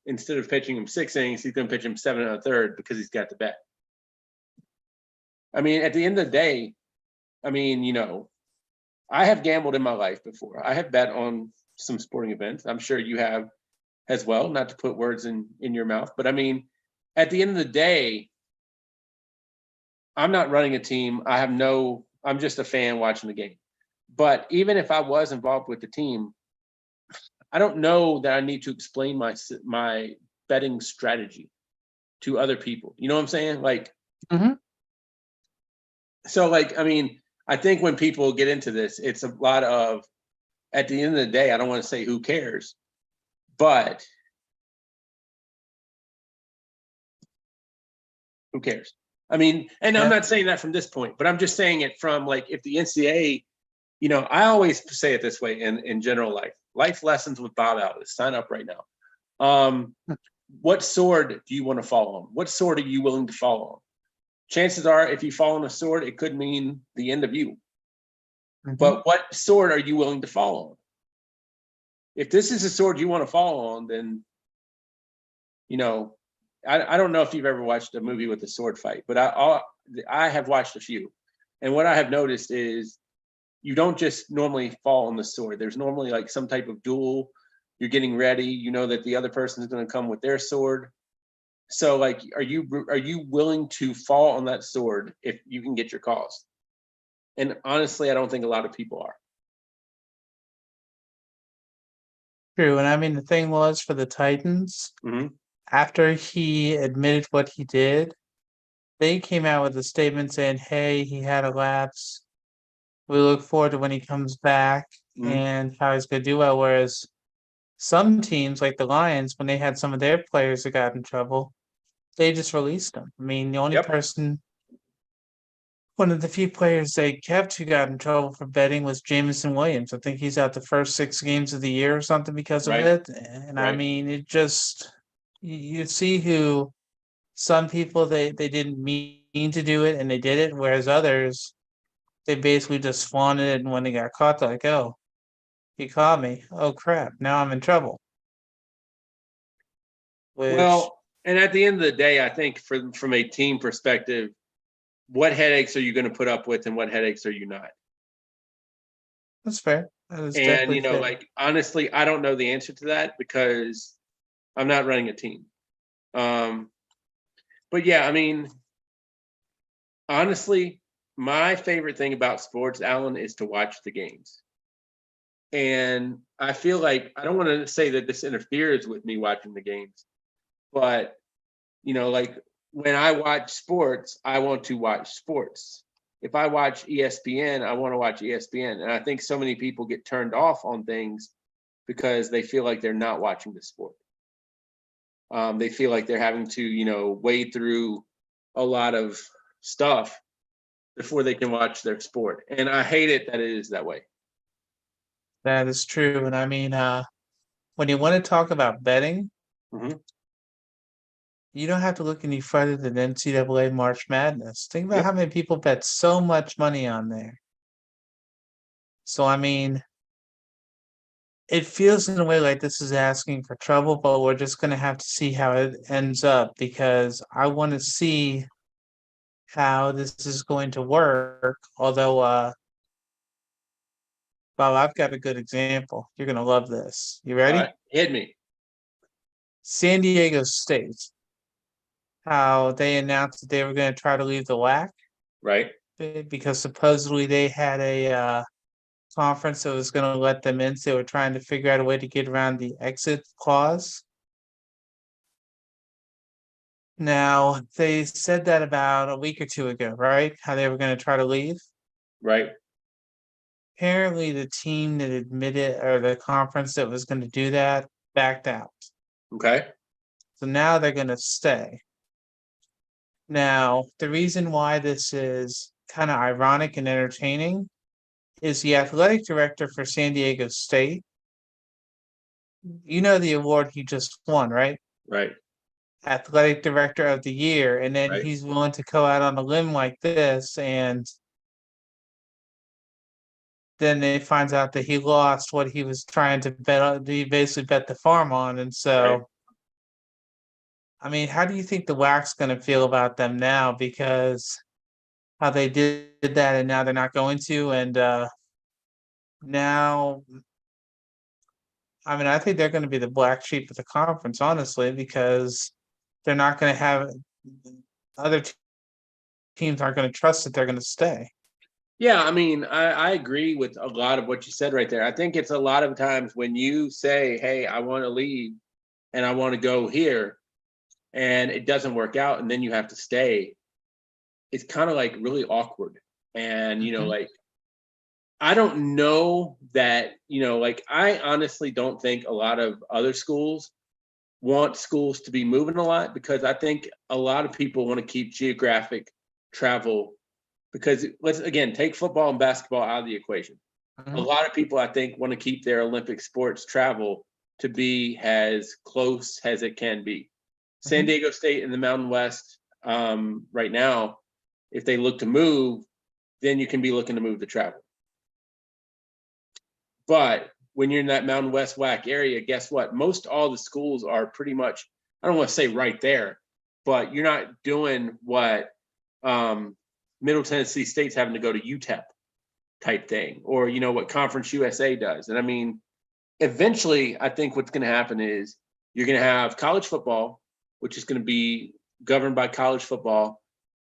Speaker 2: Instead of pitching him 6 innings, he's going to pitch him 7 1/3 because he's got the bet. I mean, at the end of the day, I have gambled in my life before. I have bet on some sporting events. I'm sure you have as well, not to put words in your mouth. But I mean, at the end of the day, I'm not running a team. I'm just a fan watching the game. But even if I was involved with the team, I don't know that I need to explain my betting strategy to other people. You know what I'm saying? I think when people get into this, it's a lot of, at the end of the day, I don't want to say who cares, but who cares? I mean, and I'm not saying that from this point, but I'm just saying it from if the NCAA, I always say it this way in general life lessons with Bob Alvis. Sign up right now. What sword do you want to follow on? What sword are you willing to follow on? Chances are, if you fall on a sword, it could mean the end of you. But what sword are you willing to follow on? If this is a sword you want to follow on, then, I don't know if you've ever watched a movie with a sword fight, but I have watched a few. And what I have noticed is you don't just normally fall on the sword. There's normally some type of duel. You're getting ready. You know that the other person is going to come with their sword. So are you willing to fall on that sword if you can get your cause? And honestly, I don't think a lot of people are.
Speaker 1: True. And I mean, the thing was for the Titans, after he admitted what he did, they came out with a statement saying, hey, he had a lapse. We look forward to when he comes back and how he's going to do well. Whereas some teams, like the Lions, when they had some of their players that got in trouble, they just released them. I mean, the only person, one of the few players they kept who got in trouble for betting was Jameson Williams. I think he's out the first 6 games of the year or something because of it. And I mean, it just, you see who some people they didn't mean to do it and they did it, whereas others they basically just flaunted it, and when they got caught, they're like, "Oh, he caught me. Oh crap! Now I'm in trouble." Which
Speaker 2: Well, and at the end of the day, I think from a team perspective, what headaches are you going to put up with and what headaches are you not?
Speaker 1: that's fair. That is
Speaker 2: And,
Speaker 1: definitely fair.
Speaker 2: like, honestly, I don't know the answer to that because I'm not running a team. Um, but yeah, I mean, honestly, my favorite thing about sports, Alan, is to watch the games. And I feel like I don't want to say that this interferes with me watching the games, but like when I watch sports, I want to watch sports. If I watch ESPN, I want to watch ESPN. And I think so many people get turned off on things because they feel like they're not watching the sport. They feel like they're having to, wade through a lot of stuff before they can watch their sport. And I hate it that it is that way.
Speaker 1: That is true. And I mean, when you want to talk about betting,
Speaker 2: Hmm.
Speaker 1: you don't have to look any further than NCAA March Madness. Think about
Speaker 2: Yep.
Speaker 1: how many people bet so much money on there. So I mean, it feels in a way like this is asking for trouble, but we're just gonna have to see how it ends up because I want to see how this is going to work. Although, Bob, I've got a good example. You're gonna love this. You
Speaker 2: All
Speaker 1: ready?
Speaker 2: right. Hit me.
Speaker 1: San Diego State. How they announced that they were going to try to leave the
Speaker 2: Right.
Speaker 1: WAC because supposedly they had a conference that was going to let them in. So they were trying to figure out a way to get around the exit clause. Now, they said that about a week or two ago, right? How they were going to try to leave.
Speaker 2: Right.
Speaker 1: Apparently, the team that admitted or the conference that was going to do that backed out.
Speaker 2: Okay.
Speaker 1: So now they're going to stay. Now, the reason why this is kind of ironic and entertaining is the athletic director for San Diego State. You know the award he just won, right?
Speaker 2: Right.
Speaker 1: Athletic Director of the Year. And then
Speaker 2: Right.
Speaker 1: he's willing to go out on a limb like this, and then it finds out that he lost what he was trying to bet on. He basically bet the farm on. And
Speaker 2: Right.
Speaker 1: so, I mean, how do you think the WAC's going to feel about them now? Because how they did that and now they're not going to. And now I mean, I think they're going to be the black sheep of the conference, honestly, because they're not going to have other teams aren't going to trust that they're going to stay.
Speaker 2: Yeah, I mean, I agree with a lot of what you said right there. I think it's a lot of times when you say, "Hey, I want to leave and I want to go here," and it doesn't work out, and then you have to stay. It's kind of like really awkward. And
Speaker 1: Mhm.
Speaker 2: like I don't know that like I honestly don't think a lot of other schools want schools to be moving a lot because I think a lot of people want to keep geographic travel because let's again take football and basketball out of the equation. A
Speaker 1: Mhm.
Speaker 2: lot of people I think want to keep their Olympic sports travel to be as close as it can be. San
Speaker 1: Mhm.
Speaker 2: Diego State in the Mountain West right now, if they look to move, then you can be looking to move the travel. But when you're in that Mountain West WAC area, guess what? Most all the schools are pretty much, I don't want to say right there, but you're not doing what Middle Tennessee State's having to go to UTEP type thing, or what Conference USA does. And I mean, eventually, I think what's going to happen is you're going to have college football, which is going to be governed by college football.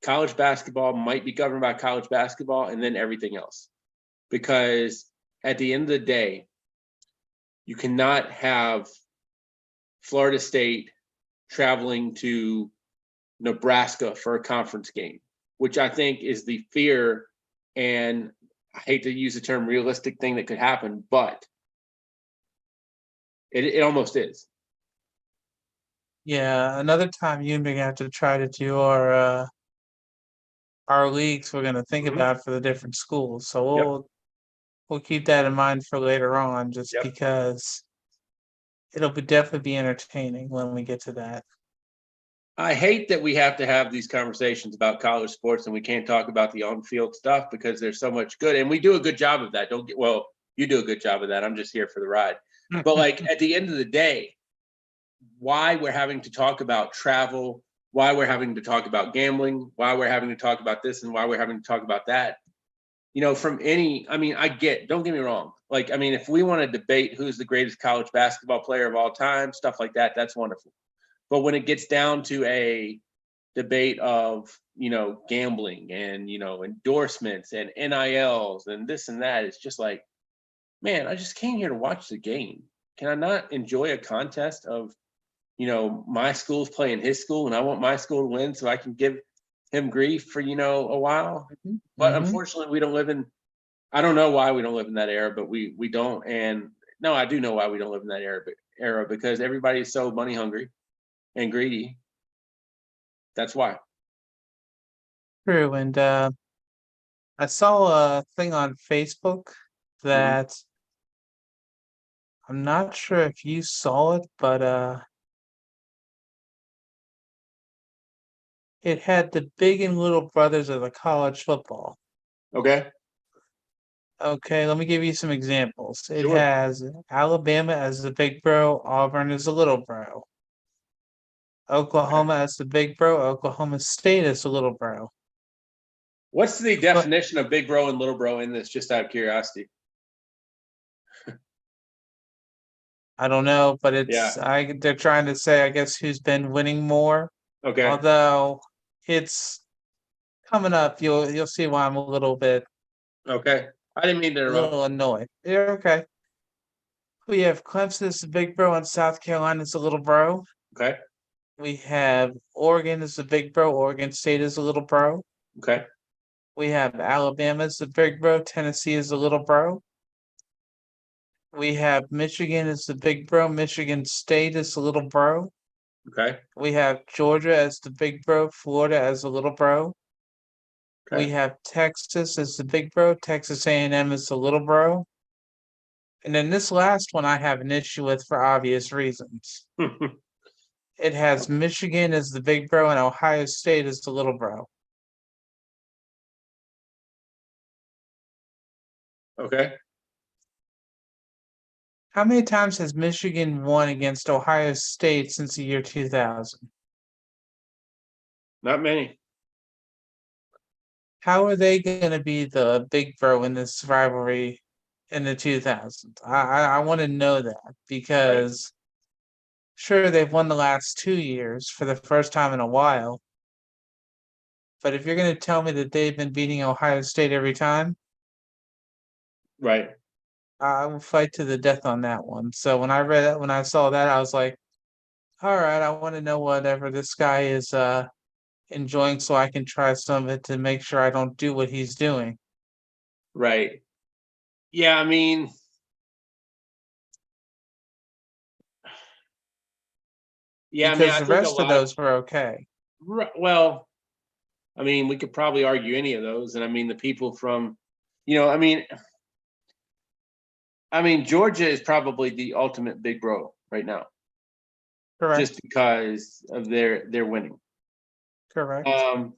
Speaker 2: College basketball might be governed by college basketball, and then everything else. Because at the end of the day, you cannot have Florida State traveling to Nebraska for a conference game, which I think is the fear. And I hate to use the term realistic thing that could happen, but it almost is.
Speaker 1: Yeah, another time you and me have to try to do our leagues we're going to think
Speaker 2: Mhm.
Speaker 1: about for the different schools. So
Speaker 2: Yep.
Speaker 1: we'll keep that in mind for later on, just
Speaker 2: Yep.
Speaker 1: because it'll definitely be entertaining when we get to that.
Speaker 2: I hate that we have to have these conversations about college sports and we can't talk about the on-field stuff because there's so much good, and we do a good job of that. You do a good job of that. I'm just here for the ride. But like at the end of the day, why we're having to talk about travel, why we're having to talk about gambling, why we're having to talk about this, and why we're having to talk about that. Don't get me wrong. Like, I mean, if we want to debate who's the greatest college basketball player of all time, stuff like that, that's wonderful. But when it gets down to a debate of, gambling and, endorsements and NILs and this and that, it's just like, man, I just came here to watch the game. Can I not enjoy a contest of, my school's playing his school and I want my school to win so I can give him grief for, a while? But unfortunately, we don't live in, I don't know why we don't live in that era, but we don't. And no, I do know why we don't live in that era because everybody's so money hungry and greedy. That's why.
Speaker 1: True, and I saw a thing on Facebook that I'm not sure if you saw it, but it had the big and little brothers of the college football.
Speaker 2: Okay.
Speaker 1: Okay, let me give you some examples. It
Speaker 2: Sure.
Speaker 1: has Alabama as the big bro, Auburn as the little bro. Oklahoma as the big bro, Oklahoma State as the little bro.
Speaker 2: What's the
Speaker 1: But
Speaker 2: definition of big bro and little bro in this, just out of curiosity?
Speaker 1: I don't know, but
Speaker 2: Yeah.
Speaker 1: they're trying to say, I guess, who's been winning more.
Speaker 2: Okay.
Speaker 1: Although it's coming up, you'll see why I'm a
Speaker 2: Okay. I didn't mean to interrupt.
Speaker 1: little annoyed. Yeah, okay. We have Clemson as the big bro and South Carolina as the little bro.
Speaker 2: Okay.
Speaker 1: We have Oregon as the big bro, Oregon State as the little bro.
Speaker 2: Okay.
Speaker 1: We have Alabama as the big bro, Tennessee as the little bro. We have Michigan as the big bro, Michigan State as the little bro.
Speaker 2: Okay.
Speaker 1: We have Georgia as the big bro, Florida as the little bro. We
Speaker 2: Okay.
Speaker 1: have Texas as the big bro, Texas A&M as the little bro. And then this last one I have an issue with for obvious reasons. It has Michigan as the big bro and Ohio State as the little bro.
Speaker 2: Okay.
Speaker 1: How many times has Michigan won against Ohio State since the year 2000?
Speaker 2: Not many.
Speaker 1: How are they going to be the big bro in this rivalry in the 2000s? I want to know that
Speaker 2: Right.
Speaker 1: because sure, they've won the last 2 years for the first time in a while. But if you're going to tell me that they've been beating Ohio State every time,
Speaker 2: Right.
Speaker 1: I will fight to the death on that one. So when I saw that, I was like, all right, I want to know whatever this guy is enjoying so I can try some of it to make sure I don't do what he's doing.
Speaker 2: Right. Yeah. I mean,
Speaker 1: Because
Speaker 2: I
Speaker 1: the
Speaker 2: think a
Speaker 1: rest of
Speaker 2: lot of,
Speaker 1: those were okay.
Speaker 2: well, I mean, we could probably argue any of those. And I mean, the people from, you know, I mean, Georgia is probably the ultimate big bro right now,
Speaker 1: Correct.
Speaker 2: just because of their winning.
Speaker 1: Correct.
Speaker 2: Um,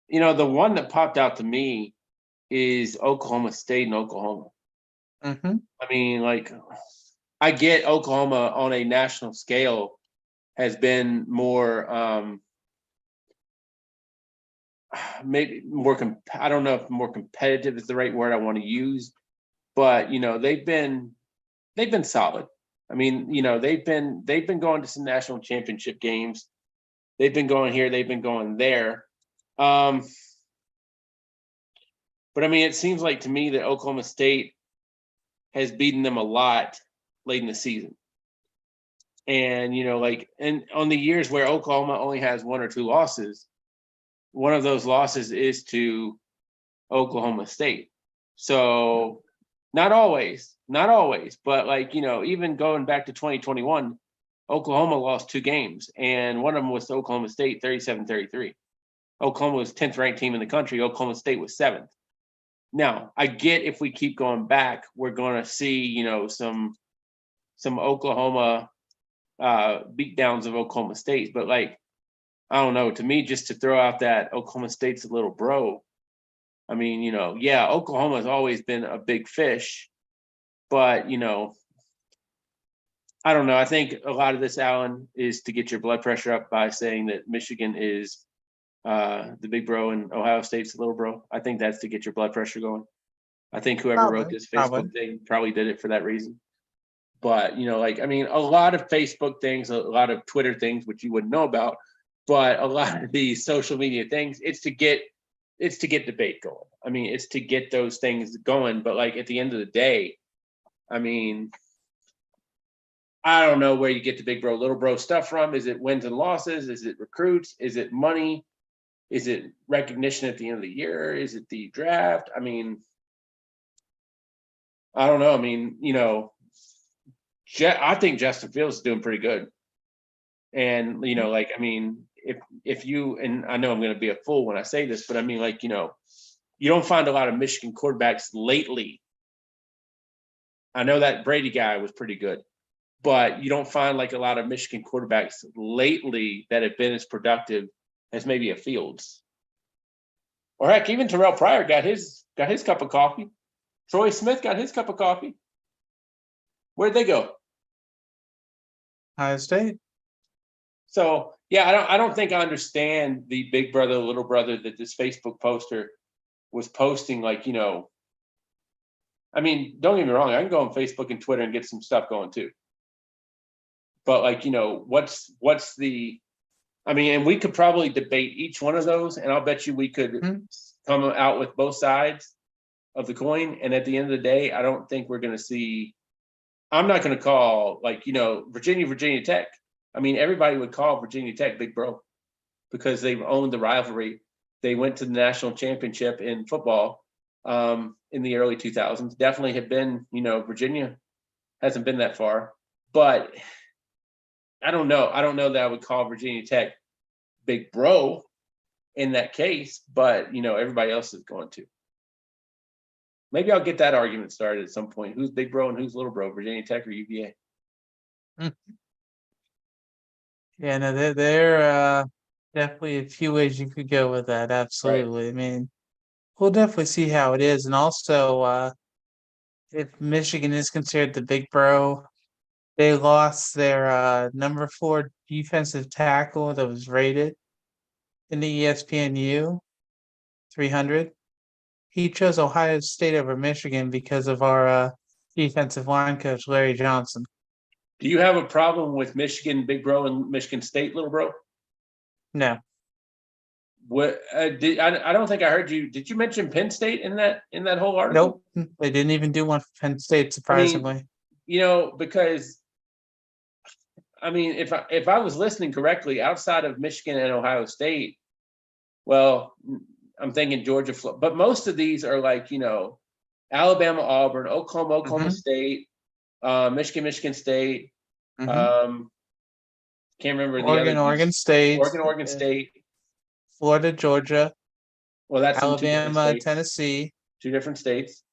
Speaker 2: the one that popped out to me is Oklahoma State and Oklahoma.
Speaker 1: Mm-hmm.
Speaker 2: I mean, like, I get Oklahoma on a national scale has been more, maybe more. I don't know if more competitive is the right word I want to use, but they've been solid. I mean, they've been going to some national championship games. They've been going here. They've been going there. But I mean, it seems like to me that Oklahoma State has beaten them a lot late in the season. And, and on the years where Oklahoma only has one or two losses, one of those losses is to Oklahoma State. So not always, but even going back to 2021, Oklahoma lost 2 games, and one of them was to Oklahoma State 37-33. Oklahoma was 10th ranked team in the country. Oklahoma State was 7th. Now, I get if we keep going back, we're going to see, some some Oklahoma beatdowns of Oklahoma State, but like, I don't know, to me, just to throw out that Oklahoma State's a little bro. I mean, yeah, Oklahoma has always been a big fish, but I don't know. I think a lot of this, Alan, is to get your blood pressure up by saying that Michigan is the big bro and Ohio State's the little bro. I think that's to get your blood pressure going. I think whoever wrote this Facebook thing probably did it for that reason. But like, I mean, a lot of Facebook things, a lot of Twitter things, which you wouldn't know about, but a lot of these social media things, it's to get debate going. I mean, it's to get those things going. But like at the end of the day, I mean, I don't know where you get the big bro, little bro stuff from. Is it wins and losses? Is it recruits? Is it money? Is it recognition at the end of the year? Is it the draft? I mean, I don't know. I mean, I think Justin Fields is doing pretty good. And, like, I mean, if you, and I know I'm going to be a fool when I say this, but I mean, like, you don't find a lot of Michigan quarterbacks lately. I know that Brady guy was pretty good, but you don't find like a lot of Michigan quarterbacks lately that have been as productive as maybe a Fields. Or heck, even Terrell Pryor got his cup of coffee. Troy Smith got his cup of coffee. Where'd they go?
Speaker 1: Ohio State.
Speaker 2: So yeah, I don't think I understand the big brother, little brother that this Facebook poster was posting. Like, I mean, don't get me wrong, I can go on Facebook and Twitter and get some stuff going too. But like, what's the, I mean, and we could probably debate each one of those, and I'll bet you we could come out with both sides of the coin. And at the end of the day, I don't think we're going to see, I'm not going to call like, Virginia Tech. I mean, everybody would call Virginia Tech big bro because they've owned the rivalry. They went to the national championship in football in the early 2000s. Definitely have been, Virginia hasn't been that far, but I don't know. I don't know that I would call Virginia Tech big bro in that case, but everybody else is going to. Maybe I'll get that argument started at some point. Who's big bro and who's little bro, Virginia Tech or UVA?
Speaker 1: Yeah, no, there definitely a few ways you could go with that. Absolutely. Right. I mean, we'll definitely see how it is. And also, if Michigan is considered the big bro, they lost their number 4 defensive tackle that was rated in the ESPNU 300. He chose Ohio State over Michigan because of our defensive line coach, Larry Johnson.
Speaker 2: Do you have a problem with Michigan big bro and Michigan State little bro?
Speaker 1: No.
Speaker 2: What I don't think I heard you. Did you mention Penn State in that whole article?
Speaker 1: Nope, they didn't even do one for Penn State, surprisingly.
Speaker 2: I mean, because I mean, if I was listening correctly, outside of Michigan and Ohio State, well, I'm thinking Georgia, but most of these are like Alabama, Auburn, Oklahoma State, Michigan State. Can't remember the other.
Speaker 1: Oregon State.
Speaker 2: Oregon State.
Speaker 1: Florida, Georgia.
Speaker 2: Well, that's
Speaker 1: Alabama, Tennessee.
Speaker 2: 2 different states.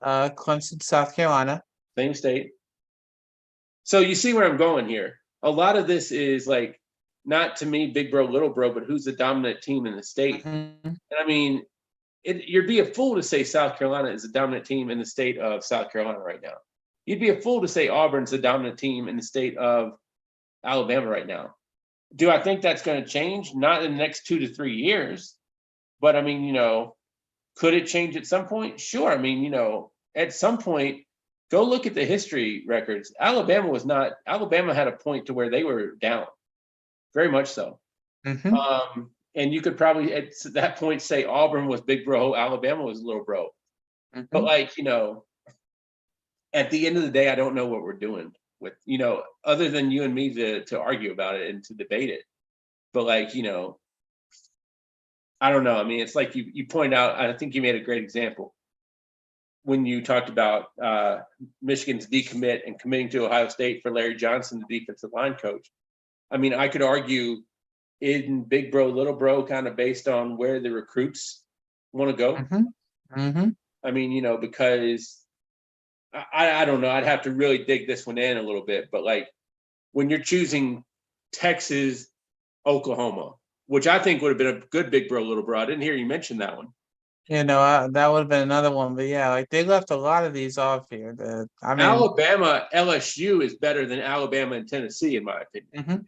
Speaker 1: Clemson, South Carolina.
Speaker 2: Same state. So you see where I'm going here. A lot of this is like, not to me, big bro, little bro, but who's the dominant team in the state. And I mean, you'd be a fool to say South Carolina is the dominant team in the state of South Carolina right now. You'd be a fool to say Auburn's the dominant team in the state of Alabama right now. Do I think that's going to change? Not in the next 2 to 3 years. But I mean, could it change at some point? Sure. I mean, at some point, go look at the history records. Alabama had a point to where they were down. Very much so. And you could probably at that point say Auburn was big bro, Alabama was little bro. But like, at the end of the day, I don't know what we're doing with, other than you and me to argue about it and to debate it. But like, I don't know. I mean, it's like you point out, I think you made a great example when you talked about Michigan's decommit and committing to Ohio State for Larry Johnson, the defensive line coach. I mean, I could argue in big bro, little bro, kind of based on where the recruits want to go. I mean, because I don't know. I'd have to really dig this one in a little bit, but like when you're choosing Texas, Oklahoma, which I think would have been a good big bro, little bro. I didn't hear you mention that one.
Speaker 1: That would have been another one, but yeah, like they left a lot of these off here. I mean,
Speaker 2: Alabama, LSU is better than Alabama and Tennessee, in my opinion.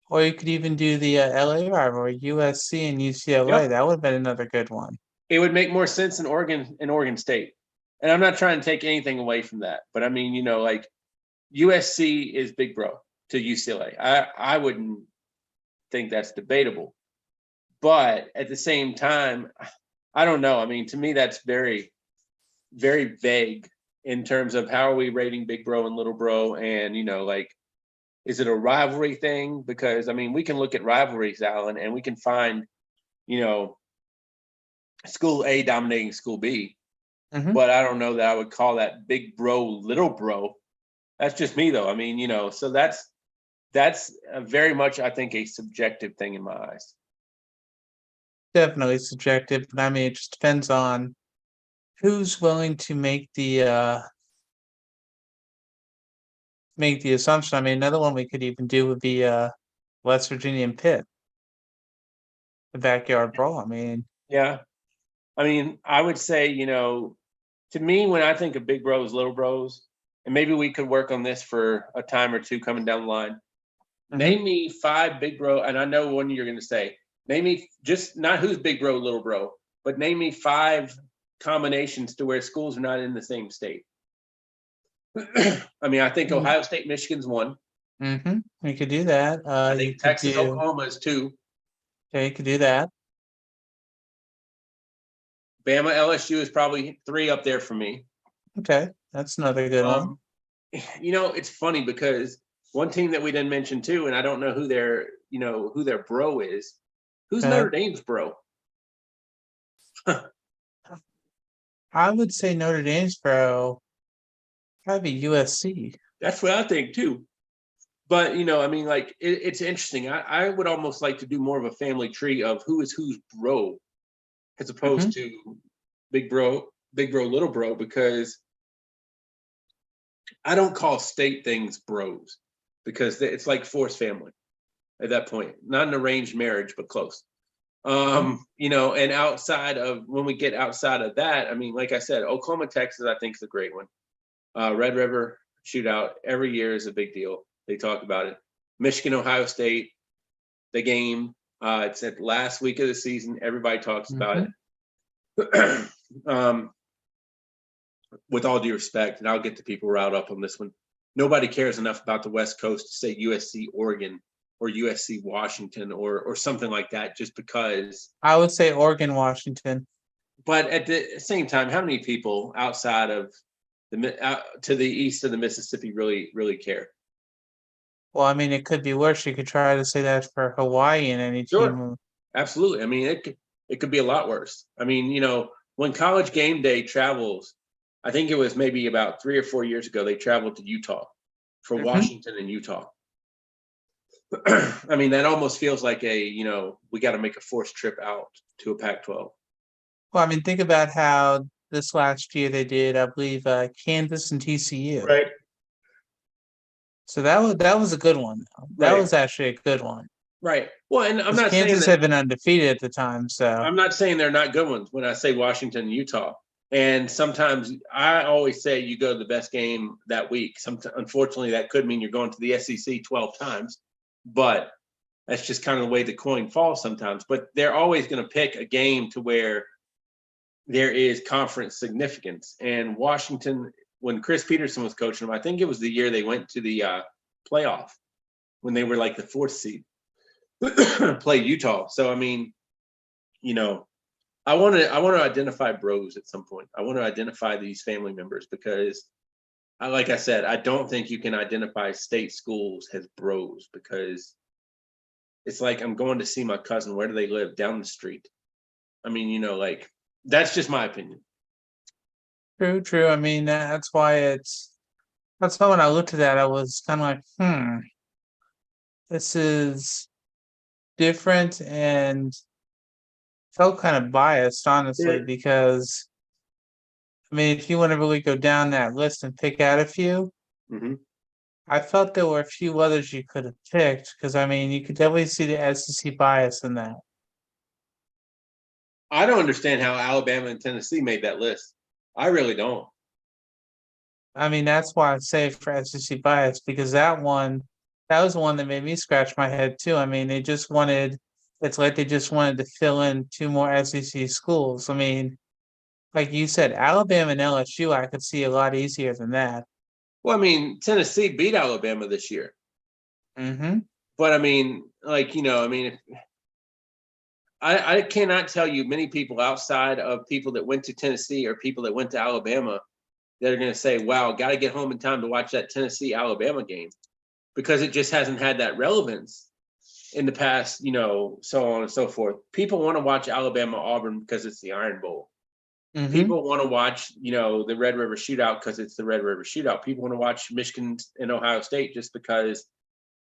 Speaker 1: or you could even do the LA rivalry, USC and UCLA.
Speaker 2: Yep.
Speaker 1: That would have been another good one.
Speaker 2: It would make more sense in Oregon State. And I'm not trying to take anything away from that, but I mean, like USC is big bro to UCLA. I wouldn't think that's debatable. But at the same time, I don't know. I mean, to me, that's very, very vague in terms of how are we rating big bro and little bro, and like, is it a rivalry thing? Because I mean, we can look at rivalries, Alan, and we can find, school A dominating school B. But I don't know that I would call that big bro, little bro. That's just me, though. I mean, so that's very much, I think, a subjective thing in my eyes.
Speaker 1: Definitely subjective, but I mean, it just depends on who's willing to make the assumption. I mean, another one we could even do would be West Virginia and Pitt, the backyard brawl. I mean,
Speaker 2: Yeah. I mean, I would say, to me, when I think of big bros, little bros, and maybe we could work on this for a time or two coming down the line. Name me 5 big bro, and I know one you're going to say. Name me just not who's big bro, little bro, but name me 5 combinations to where schools are not in the same state. I mean, I think Ohio State, Michigan's one.
Speaker 1: We could do that.
Speaker 2: I
Speaker 1: You
Speaker 2: think
Speaker 1: could
Speaker 2: Texas,
Speaker 1: do,
Speaker 2: Oklahoma is 2.
Speaker 1: yeah, you could do that.
Speaker 2: Bama, LSU is probably 3 up there for me.
Speaker 1: Okay, that's another good one.
Speaker 2: It's funny because one team that we didn't mention too, and I don't know who their bro is. Who's Notre Dame's bro?
Speaker 1: I would say Notre Dame's bro, probably USC.
Speaker 2: That's what I think too. But I mean, like it's interesting. I would almost like to do more of a family tree of who is whose bro, as opposed to big bro, little bro, because I don't call state things bros because it's like forced family at that point. Not an arranged marriage, but close. And outside of when we get outside of that, I mean, like I said, Oklahoma, Texas, I think is a great one. Red River shootout every year is a big deal. They talk about it. Michigan, Ohio State, the game. It's at last week of the season. Everybody talks about it. With all due respect, and I'll get the people riled up on this one. Nobody cares enough about the West Coast to say USC Oregon or USC Washington or something like that, just because.
Speaker 1: I would say Oregon, Washington.
Speaker 2: But at the same time, how many people outside of to the east of the Mississippi really care?
Speaker 1: Well, I mean, it could be worse. You could try to say that for Hawaii and any team.
Speaker 2: Absolutely. I mean, it could be a lot worse. I mean, when College Game Day travels, I think it was maybe about 3 or 4 years ago, they traveled to Utah for Washington and Utah. I mean, that almost feels like we got to make a forced trip out to a Pac-12.
Speaker 1: Well, I mean, think about how this last year they did, I believe, Kansas and TCU.
Speaker 2: Right.
Speaker 1: So that was a good one. That was actually a good one.
Speaker 2: Right. Well, and I'm not
Speaker 1: Kansas
Speaker 2: saying
Speaker 1: had been undefeated at the time, so
Speaker 2: I'm not saying they're not good ones when I say Washington and Utah. And sometimes I always say you go to the best game that week. Unfortunately, that could mean you're going to the SEC 12 times, but that's just kind of the way the coin falls sometimes. But they're always going to pick a game to where there is conference significance. And Washington, when Chris Peterson was coaching them, I think it was the year they went to the playoff when they were like the 4th seed, play Utah. So, I mean, I want to identify bros at some point. I want to identify these family members because, like I said, I don't think you can identify state schools as bros because it's like I'm going to see my cousin. Where do they live? Down the street. I mean, like that's just my opinion.
Speaker 1: True. I mean, that's why when I looked at that, I was kind of like, this is different and felt kind of biased, honestly, because I mean, if you want to really go down that list and pick out a few,
Speaker 2: Hmm.
Speaker 1: I felt there were a few others you could have picked because I mean, you could definitely see the SEC bias in that.
Speaker 2: I don't understand how Alabama and Tennessee made that list. I really don't.
Speaker 1: I mean, that's why I say for SEC bias because that was the one that made me scratch my head too. I mean, it's like they just wanted to fill in two more SEC schools. I mean, like you said, Alabama and LSU, I could see a lot easier than that.
Speaker 2: Well, I mean, Tennessee beat Alabama this year,
Speaker 1: Mm-hmm.
Speaker 2: but I mean, like I mean, I cannot tell you many people outside of people that went to Tennessee or people that went to Alabama that are going to say, "Wow, got to get home in time to watch that Tennessee Alabama game," because it just hasn't had that relevance in the past, so on and so forth. People want to watch Alabama Auburn because it's the Iron Bowl.
Speaker 1: Mm-hmm.
Speaker 2: People want to watch, the Red River Shootout because it's the Red River Shootout. People want to watch Michigan and Ohio State just because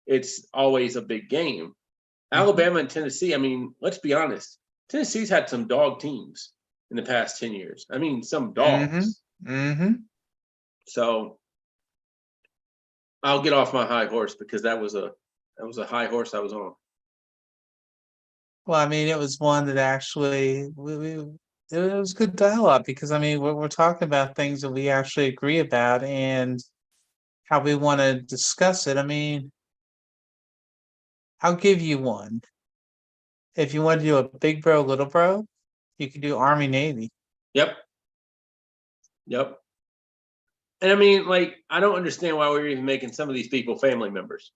Speaker 2: it's always a big game.
Speaker 1: Mm-hmm.
Speaker 2: Alabama and Tennessee, I mean, let's be honest. Tennessee's had some dog teams in the past 10 years. I mean, some
Speaker 1: Mm-hmm.
Speaker 2: dogs.
Speaker 1: Mm-hmm.
Speaker 2: So I'll get off my high horse because that was a high horse I was on.
Speaker 1: Well, I mean, it was one that actually it was good dialogue because I mean, we're talking about things that we actually agree about and how we want to discuss it. I mean, I'll give you one. If you want to do a big bro, little bro, you can do Army Navy.
Speaker 2: Yep. Yep. And I mean, like, I don't understand why we're even making some of these people family members.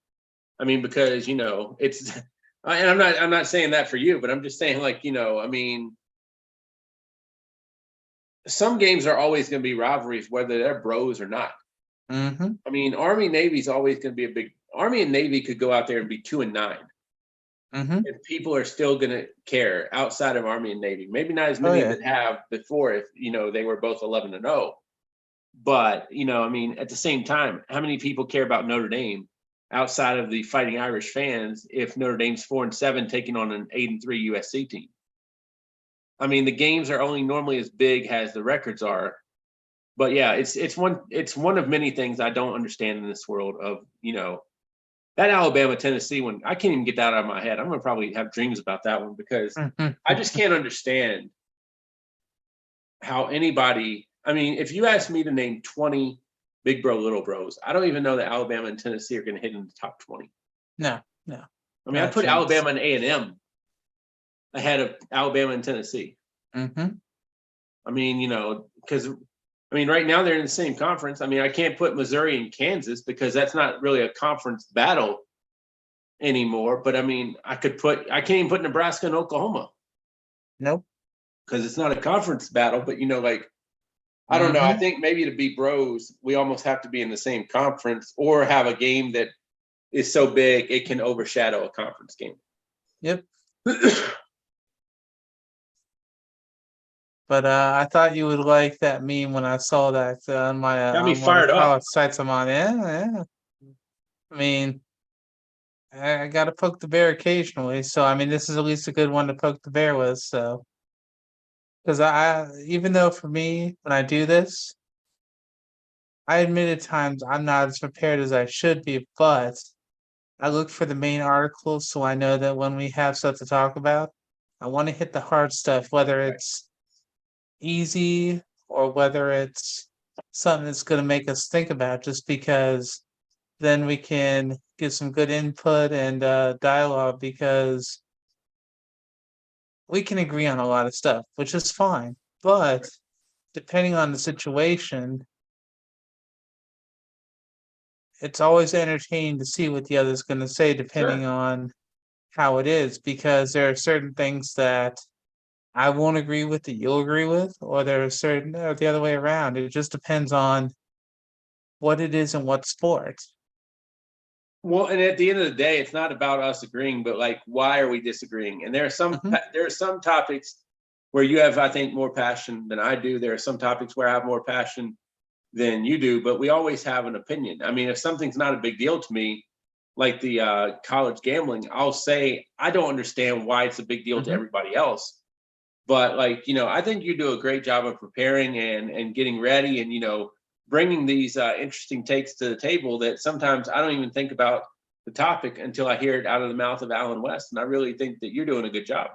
Speaker 2: I mean, because it's, and I'm not saying that for you, but I'm just saying, like, I mean, some games are always going to be rivalries, whether they're bros or not.
Speaker 1: Mm-hmm.
Speaker 2: I mean, Army Navy's always going to be a big. Army and Navy could go out there and be 2-9,
Speaker 1: Mm-hmm.
Speaker 2: and people are still going to care outside of Army and Navy. Maybe not as
Speaker 1: Oh
Speaker 2: many
Speaker 1: yeah.
Speaker 2: that have before, if they were both 11-0. But I mean, at the same time, how many people care about Notre Dame outside of the Fighting Irish fans if Notre Dame's 4-7 taking on an 8-3 USC team? I mean, the games are only normally as big as the records are. But yeah, it's one of many things I don't understand in this world of that Alabama Tennessee one. I can't even get that out of my head. I'm gonna probably have dreams about that one because I just can't understand how anybody. I mean, if you ask me to name 20 big bro, little bros, I don't even know that Alabama and Tennessee are going to hit in the top 20.
Speaker 1: No, no,
Speaker 2: I mean, I
Speaker 1: not a
Speaker 2: put
Speaker 1: chance.
Speaker 2: Alabama and A&M ahead of Alabama and Tennessee.
Speaker 1: Mm-hmm.
Speaker 2: I mean, because I mean, right now they're in the same conference. I mean, I can't put Missouri and Kansas because that's not really a conference battle anymore. But I mean, I can't even put Nebraska and Oklahoma
Speaker 1: Nope.
Speaker 2: because it's not a conference battle. But like, I don't know. I
Speaker 1: Mm-hmm.
Speaker 2: think maybe to be bros, we almost have to be in the same conference or have a game that is so big it can overshadow a conference game.
Speaker 1: Yep. But I thought you would like that meme when I saw that on my
Speaker 2: Got me
Speaker 1: on one of
Speaker 2: fired
Speaker 1: the
Speaker 2: up.
Speaker 1: college sites I'm on. Yeah, yeah. I mean, I got to poke the bear occasionally, so I mean, this is at least a good one to poke the bear with. So, because even though for me, when I do this, I admit at times I'm not as prepared as I should be, but I look for the main articles so I know that when we have stuff to talk about, I want to hit the hard stuff, whether
Speaker 2: Right.
Speaker 1: it's easy or whether it's something that's going to make us think about, just because then we can get some good input and dialogue because we can agree on a lot of stuff, which is fine. But depending on the situation, it's always entertaining to see what the other's going to say, depending
Speaker 2: Sure.
Speaker 1: on how it is, because there are certain things that I won't agree with that you'll agree with, or there are certain, or the other way around. It just depends on what it is and what sport.
Speaker 2: Well, and at the end of the day, it's not about us agreeing, but like, why are we disagreeing? And
Speaker 1: Hmm.
Speaker 2: there are some topics where you have, I think, more passion than I do. There are some topics where I have more passion than you do, but we always have an opinion. I mean, if something's not a big deal to me, like the college gambling, I'll say I don't understand why it's a big deal to
Speaker 1: Hmm.
Speaker 2: everybody else. But like, I think you do a great job of preparing and getting ready and bringing these interesting takes to the table that sometimes I don't even think about the topic until I hear it out of the mouth of Alan West. And I really think that you're doing a good job.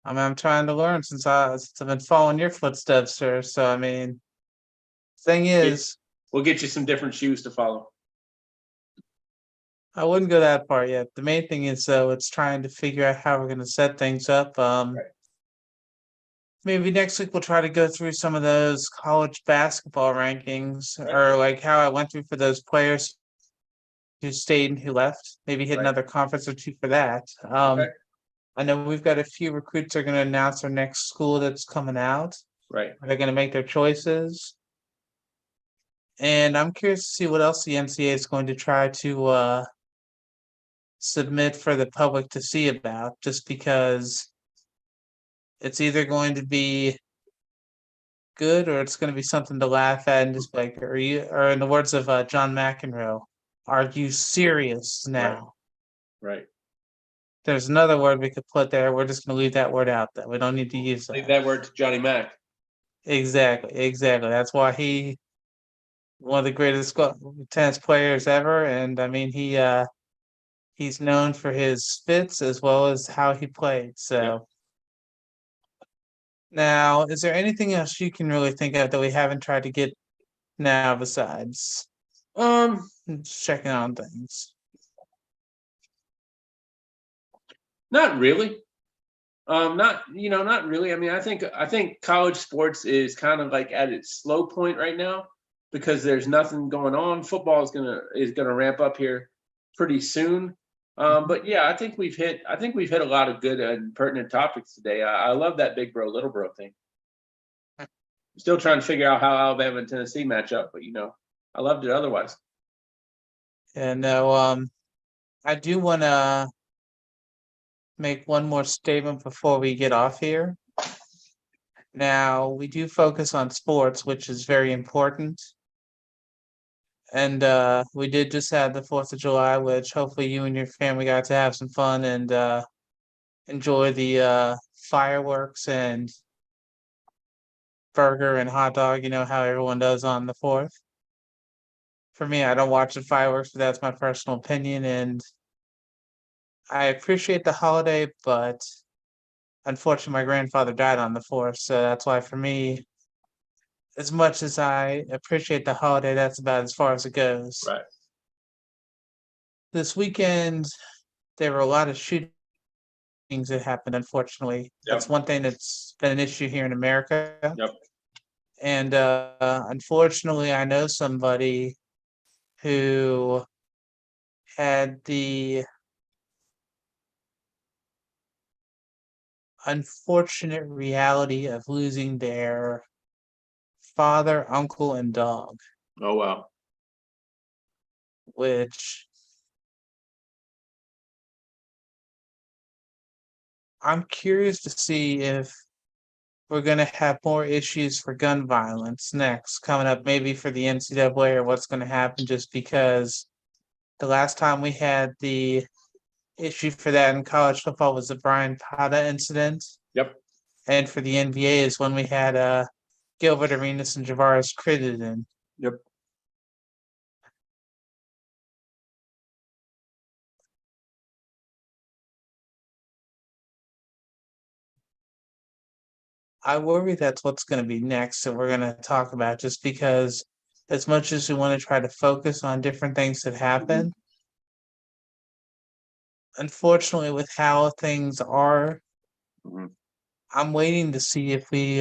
Speaker 1: I mean, I'm trying to learn since I've been following your footsteps, sir. So I mean, thing
Speaker 2: It,
Speaker 1: is,
Speaker 2: we'll get you some different shoes to follow.
Speaker 1: I wouldn't go that far yet. The main thing is though, it's trying to figure out how we're gonna set things up.
Speaker 2: Right.
Speaker 1: Maybe next week we'll try to go through some of those college basketball rankings
Speaker 2: Right.
Speaker 1: or like how I went through for those players who stayed and who left. Maybe hit
Speaker 2: Right.
Speaker 1: another conference or two for that.
Speaker 2: Okay.
Speaker 1: I know we've got a few recruits that are gonna announce their next school that's coming out.
Speaker 2: Right.
Speaker 1: They're gonna make their choices. And I'm curious to see what else the NCAA is going to try to submit for the public to see about, just because it's either going to be good or it's going to be something to laugh at and just be like, or in the words of John McEnroe, are you serious
Speaker 2: Right.
Speaker 1: now?
Speaker 2: Right.
Speaker 1: There's another word we could put there. We're just going to leave that word out there. We don't need to use
Speaker 2: Leave
Speaker 1: that.
Speaker 2: that word to Johnny Mac.
Speaker 1: Exactly. That's why one of the greatest tennis players ever. And I mean, he's known for his spits as well as how he played.
Speaker 2: Yep.
Speaker 1: So now, is there anything else you can really think of that we haven't tried to get now besides
Speaker 2: Um,
Speaker 1: checking on things?
Speaker 2: Not really. Not really. I mean, I think college sports is kind of like at its slow point right now because there's nothing going on. Football is gonna ramp up here pretty soon.
Speaker 1: Mhm.
Speaker 2: But yeah, I think we've hit a lot of good and pertinent topics today. I love that big bro, little bro thing. I'm still trying to figure out how Alabama and Tennessee match up, but I loved it otherwise.
Speaker 1: And now, I do want to make one more statement before we get off here. Now, we do focus on sports, which is very important. And we did just have the 4th of July, which hopefully you and your family got to have some fun and enjoy the fireworks and burger and hot dog, how everyone does on the 4th. For me, I don't watch the fireworks, but that's my personal opinion. And I appreciate the holiday, but unfortunately, my grandfather died on the 4th. So that's why, for me, as much as I appreciate the holiday, that's about as far as it goes.
Speaker 2: Right.
Speaker 1: This weekend, there were a lot of shootings that happened, unfortunately. That's
Speaker 2: Yep.
Speaker 1: one thing that's been an issue here in America.
Speaker 2: Yep.
Speaker 1: And unfortunately, I know somebody who had the unfortunate reality of losing their father, uncle, and dog,
Speaker 2: Oh wow.
Speaker 1: which I'm curious to see if we're going to have more issues for gun violence next, coming up maybe for the NCAA or what's going to happen, just because the last time we had the issue for that in college football was the Brian Pata incident.
Speaker 2: Yep.
Speaker 1: And for the NBA is when we had Gilbert Arenas and Javaris Crittenden.
Speaker 2: Yep.
Speaker 1: I worry that's what's going to be next that we're going to talk about, just because as much as we want to try to focus on different things that
Speaker 2: Mhm.
Speaker 1: happen, unfortunately, with how things are,
Speaker 2: Mhm.
Speaker 1: I'm waiting to see if we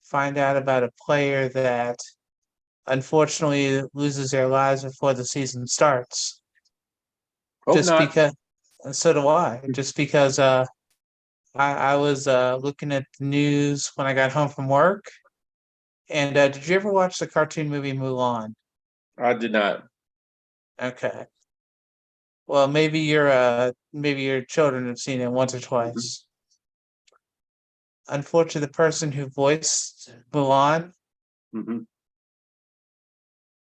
Speaker 1: find out about a player that unfortunately loses their lives before the season starts.
Speaker 2: Hope
Speaker 1: Just
Speaker 2: not.
Speaker 1: because, so do I. Just because I was looking at the news when I got home from work. And did you ever watch the cartoon movie Mulan?
Speaker 2: I did not.
Speaker 1: Okay. Well, maybe your children have seen it once or
Speaker 2: Mhm.
Speaker 1: twice. Unfortunately, the person who voiced Mulan,
Speaker 2: Mhm.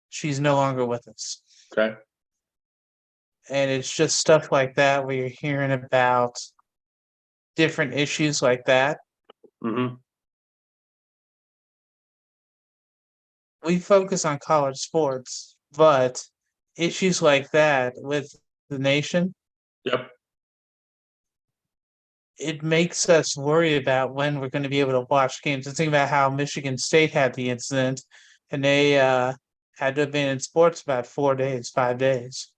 Speaker 1: she's no longer with us.
Speaker 2: Okay.
Speaker 1: And it's just stuff like that where you're hearing about different issues like that.
Speaker 2: Mm-hmm.
Speaker 1: We focus on college sports, but issues like that with the nation,
Speaker 2: Yep.
Speaker 1: it makes us worry about when we're going to be able to watch games. And think about how Michigan State had the incident, and they had to have been in sports about 4 days, 5 days.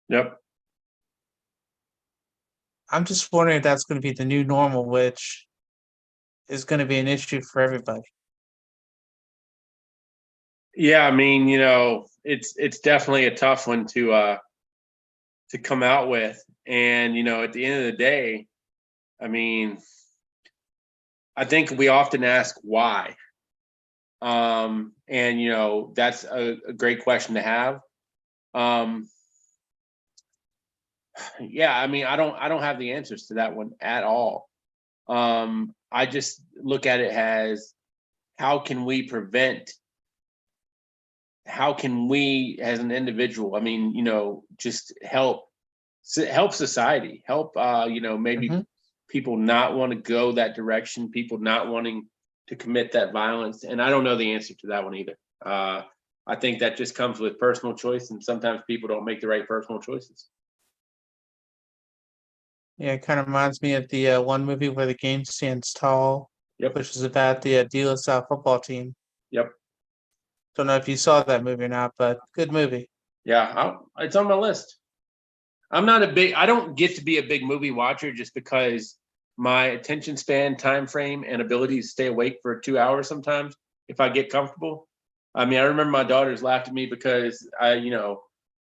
Speaker 2: Yep.
Speaker 1: I'm just wondering if that's going to be the new normal, which is going to be an issue for everybody.
Speaker 2: Yeah, I mean, it's definitely a tough one to come out with. And, at the end of the day, I mean, I think we often ask why. And that's a great question to have. Um, yeah, I mean, I don't have the answers to that one at all. I just look at it as how can we prevent, how can we as an individual, I mean, just help society, help maybe
Speaker 1: Mhm.
Speaker 2: people not want to go that direction, people not wanting to commit that violence. And I don't know the answer to that one either. I think that just comes with personal choice, and sometimes people don't make the right personal choices.
Speaker 1: Yeah, it kind of reminds me of the one movie where the game stands tall,
Speaker 2: Yep.
Speaker 1: which is about the De La Salle football team.
Speaker 2: Yep.
Speaker 1: Don't know if you saw that movie or not, but good movie.
Speaker 2: Yeah, it's on my list. I don't get to be a big movie watcher just because my attention span, time frame, and ability to stay awake for 2 hours sometimes if I get comfortable. I mean, I remember my daughters laughed at me because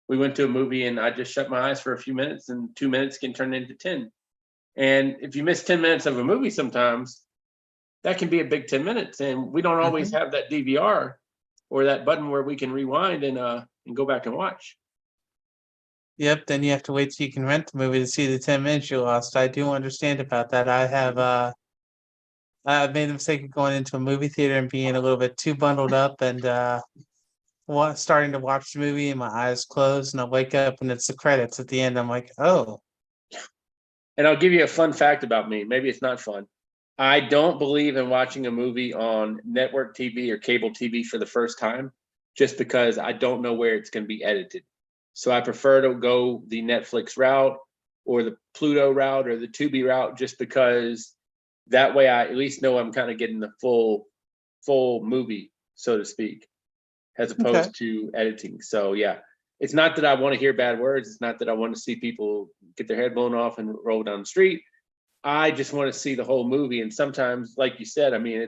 Speaker 2: we went to a movie and I just shut my eyes for a few minutes, and 2 minutes can turn into 10. And if you miss 10 minutes of a movie sometimes, that can be a big 10 minutes. And we don't always
Speaker 1: Mhm.
Speaker 2: have that DVR or that button where we can rewind and go back and watch.
Speaker 1: Yep, then you have to wait till you can rent the movie to see the 10 minutes you lost. I do understand about that. I've made the mistake of going into a movie theater and being a little bit too bundled up and starting to watch the movie and my eyes closed and I wake up and it's the credits at the end. I'm like, oh.
Speaker 2: And I'll give you a fun fact about me. Maybe it's not fun. I don't believe in watching a movie on network TV or cable TV for the first time just because I don't know where it's going to be edited. So I prefer to go the Netflix route or the Pluto route or the Tubi route just because that way I at least know I'm kind of getting the full movie, so to speak, as
Speaker 1: Okay.
Speaker 2: opposed to editing. So yeah, it's not that I want to hear bad words. It's not that I want to see people get their head blown off and roll down the street. I just want to see the whole movie. And sometimes, like you said, I mean,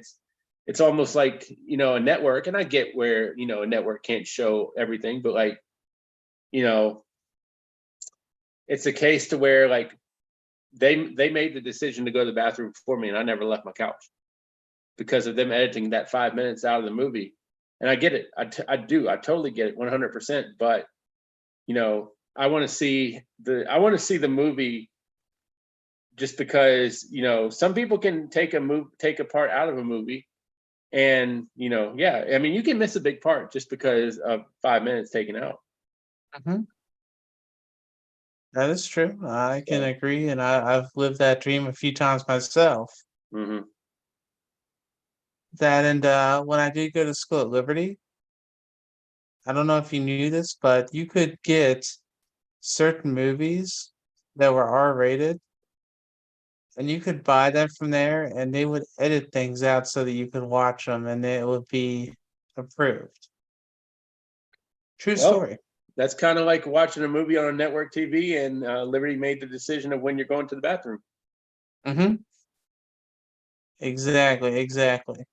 Speaker 2: it's almost like a network. And I get where a network can't show everything, but like you know, it's a case to where like they made the decision to go to the bathroom for me, and I never left my couch because of them editing that 5 minutes out of the movie. And I get it. I do. I totally get it 100%. But I want to see the movie just because some people can take a part out of a movie, and yeah, I mean you can miss a big part just because of 5 minutes taken out.
Speaker 1: Mhm. That is true. I can
Speaker 2: So,
Speaker 1: agree, and I've lived that dream a few times myself.
Speaker 2: hmm.
Speaker 1: That and when I did go to school at Liberty, I don't know if you knew this, but you could get certain movies that were R-rated, and you could buy them from there, and they would edit things out so that you could watch them, and it would be approved. True
Speaker 2: Well,
Speaker 1: story.
Speaker 2: that's kind of like watching a movie on a network TV, and Liberty made the decision of when you're going to the bathroom.
Speaker 1: Mhm. Exactly, exactly.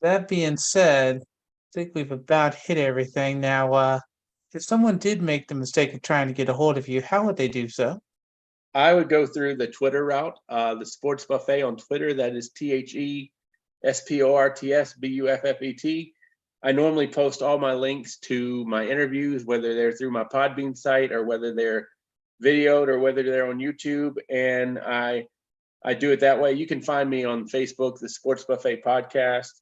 Speaker 1: That being said, I think we've about hit everything. Now, if someone did make the mistake of trying to get a hold of you, how would they do so?
Speaker 2: I would go through the Twitter route, the Sports Buffet on Twitter. That is TheSportsBuffet. I normally post all my links to my interviews, whether they're through my Podbean site or whether they're videoed or whether they're on YouTube, and I do it that way. You can find me on Facebook, the Sports Buffet Podcast.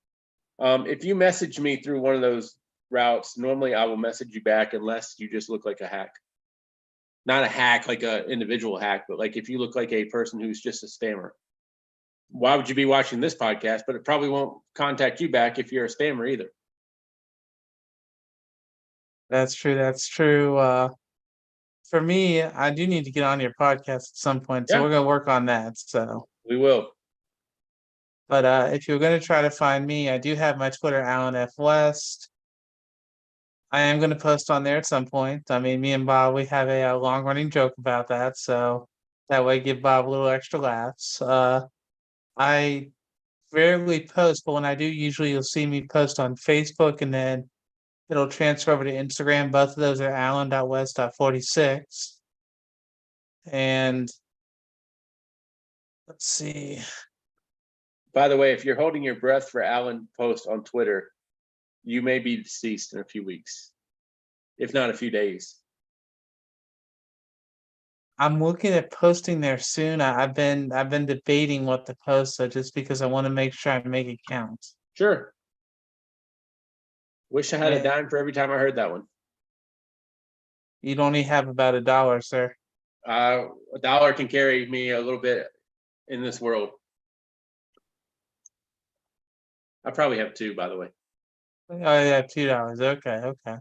Speaker 2: If you message me through one of those routes, normally I will message you back unless you just look like a hack. not a hack like a individual hack, but like if you look like a person who's just a spammer, why would you be watching this podcast? But it probably won't contact you back if you're a spammer either.
Speaker 1: That's true. That's true. For me, I do need to get on your podcast at some point, so
Speaker 2: Yeah,
Speaker 1: we're gonna work on that. So,
Speaker 2: we will.
Speaker 1: but if you're gonna try to find me, I do have my Twitter, Alan F West. I am gonna post on there at some point. I mean, me and Bob, we have a, long running joke about that, so that way give Bob a little extra laughs. I rarely post, but when I do, usually you'll see me post on Facebook, and then it'll transfer over to Instagram. Both of those are alan.west.46. And let's see.
Speaker 2: By the way, if you're holding your breath for Alan post on Twitter, you may be deceased in a few weeks, if not a few days.
Speaker 1: I'm looking at posting there soon. I've been debating what to post, so just because I want to make sure I make it count.
Speaker 2: Sure. Wish I had a
Speaker 1: And
Speaker 2: dime for every time I heard that one.
Speaker 1: you'd only have about $1, sir.
Speaker 2: A dollar can carry me a little bit in this world. I probably have two, by the way.
Speaker 1: Oh yeah, $2. Okay, okay.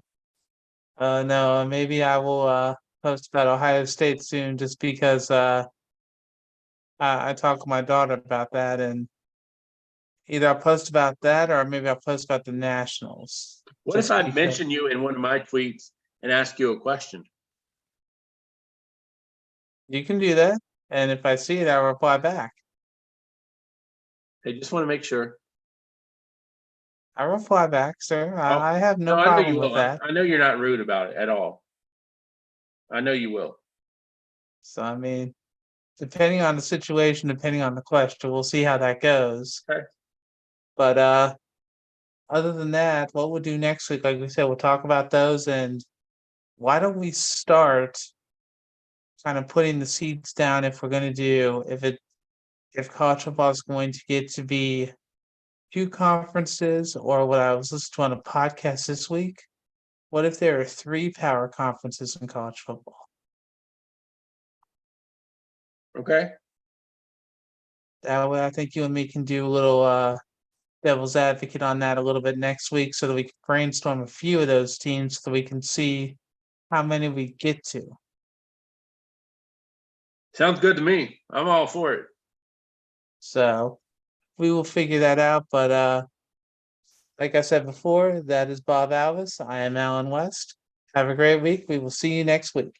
Speaker 1: No, maybe I will post about Ohio State soon, just because I talked with my daughter about that, and either I'll post about that or maybe I'll post about the Nationals.
Speaker 2: What if
Speaker 1: Just
Speaker 2: I
Speaker 1: because
Speaker 2: mention you in one of my tweets and ask you a question?
Speaker 1: you can do that, and if I see it, I'll reply back.
Speaker 2: I just want to make sure.
Speaker 1: I reply back, sir.
Speaker 2: Oh,
Speaker 1: I have
Speaker 2: no,
Speaker 1: no
Speaker 2: I know
Speaker 1: problem
Speaker 2: you
Speaker 1: with
Speaker 2: will.
Speaker 1: that.
Speaker 2: I know you're not rude about it at all. I know you will.
Speaker 1: So I mean, depending on the situation, depending on the question, we'll see how that goes.
Speaker 2: Okay.
Speaker 1: But other than that, what we'll do next week, like we said, we'll talk about those. And why don't we start kind of putting the seeds down if we're going to do if college football is going to get to be two conferences, or what I was listening to on a podcast this week. What if there are three power conferences in college football?
Speaker 2: Okay.
Speaker 1: That way, I think you and me can do a little devil's advocate on that a little bit next week, so that we can brainstorm a few of those teams, so we can see how many we get to.
Speaker 2: Sounds good to me. I'm all for it.
Speaker 1: So we will figure that out. But like I said before, that is Bob Alvis. I am Alan West. Have a great week. We will see you next week.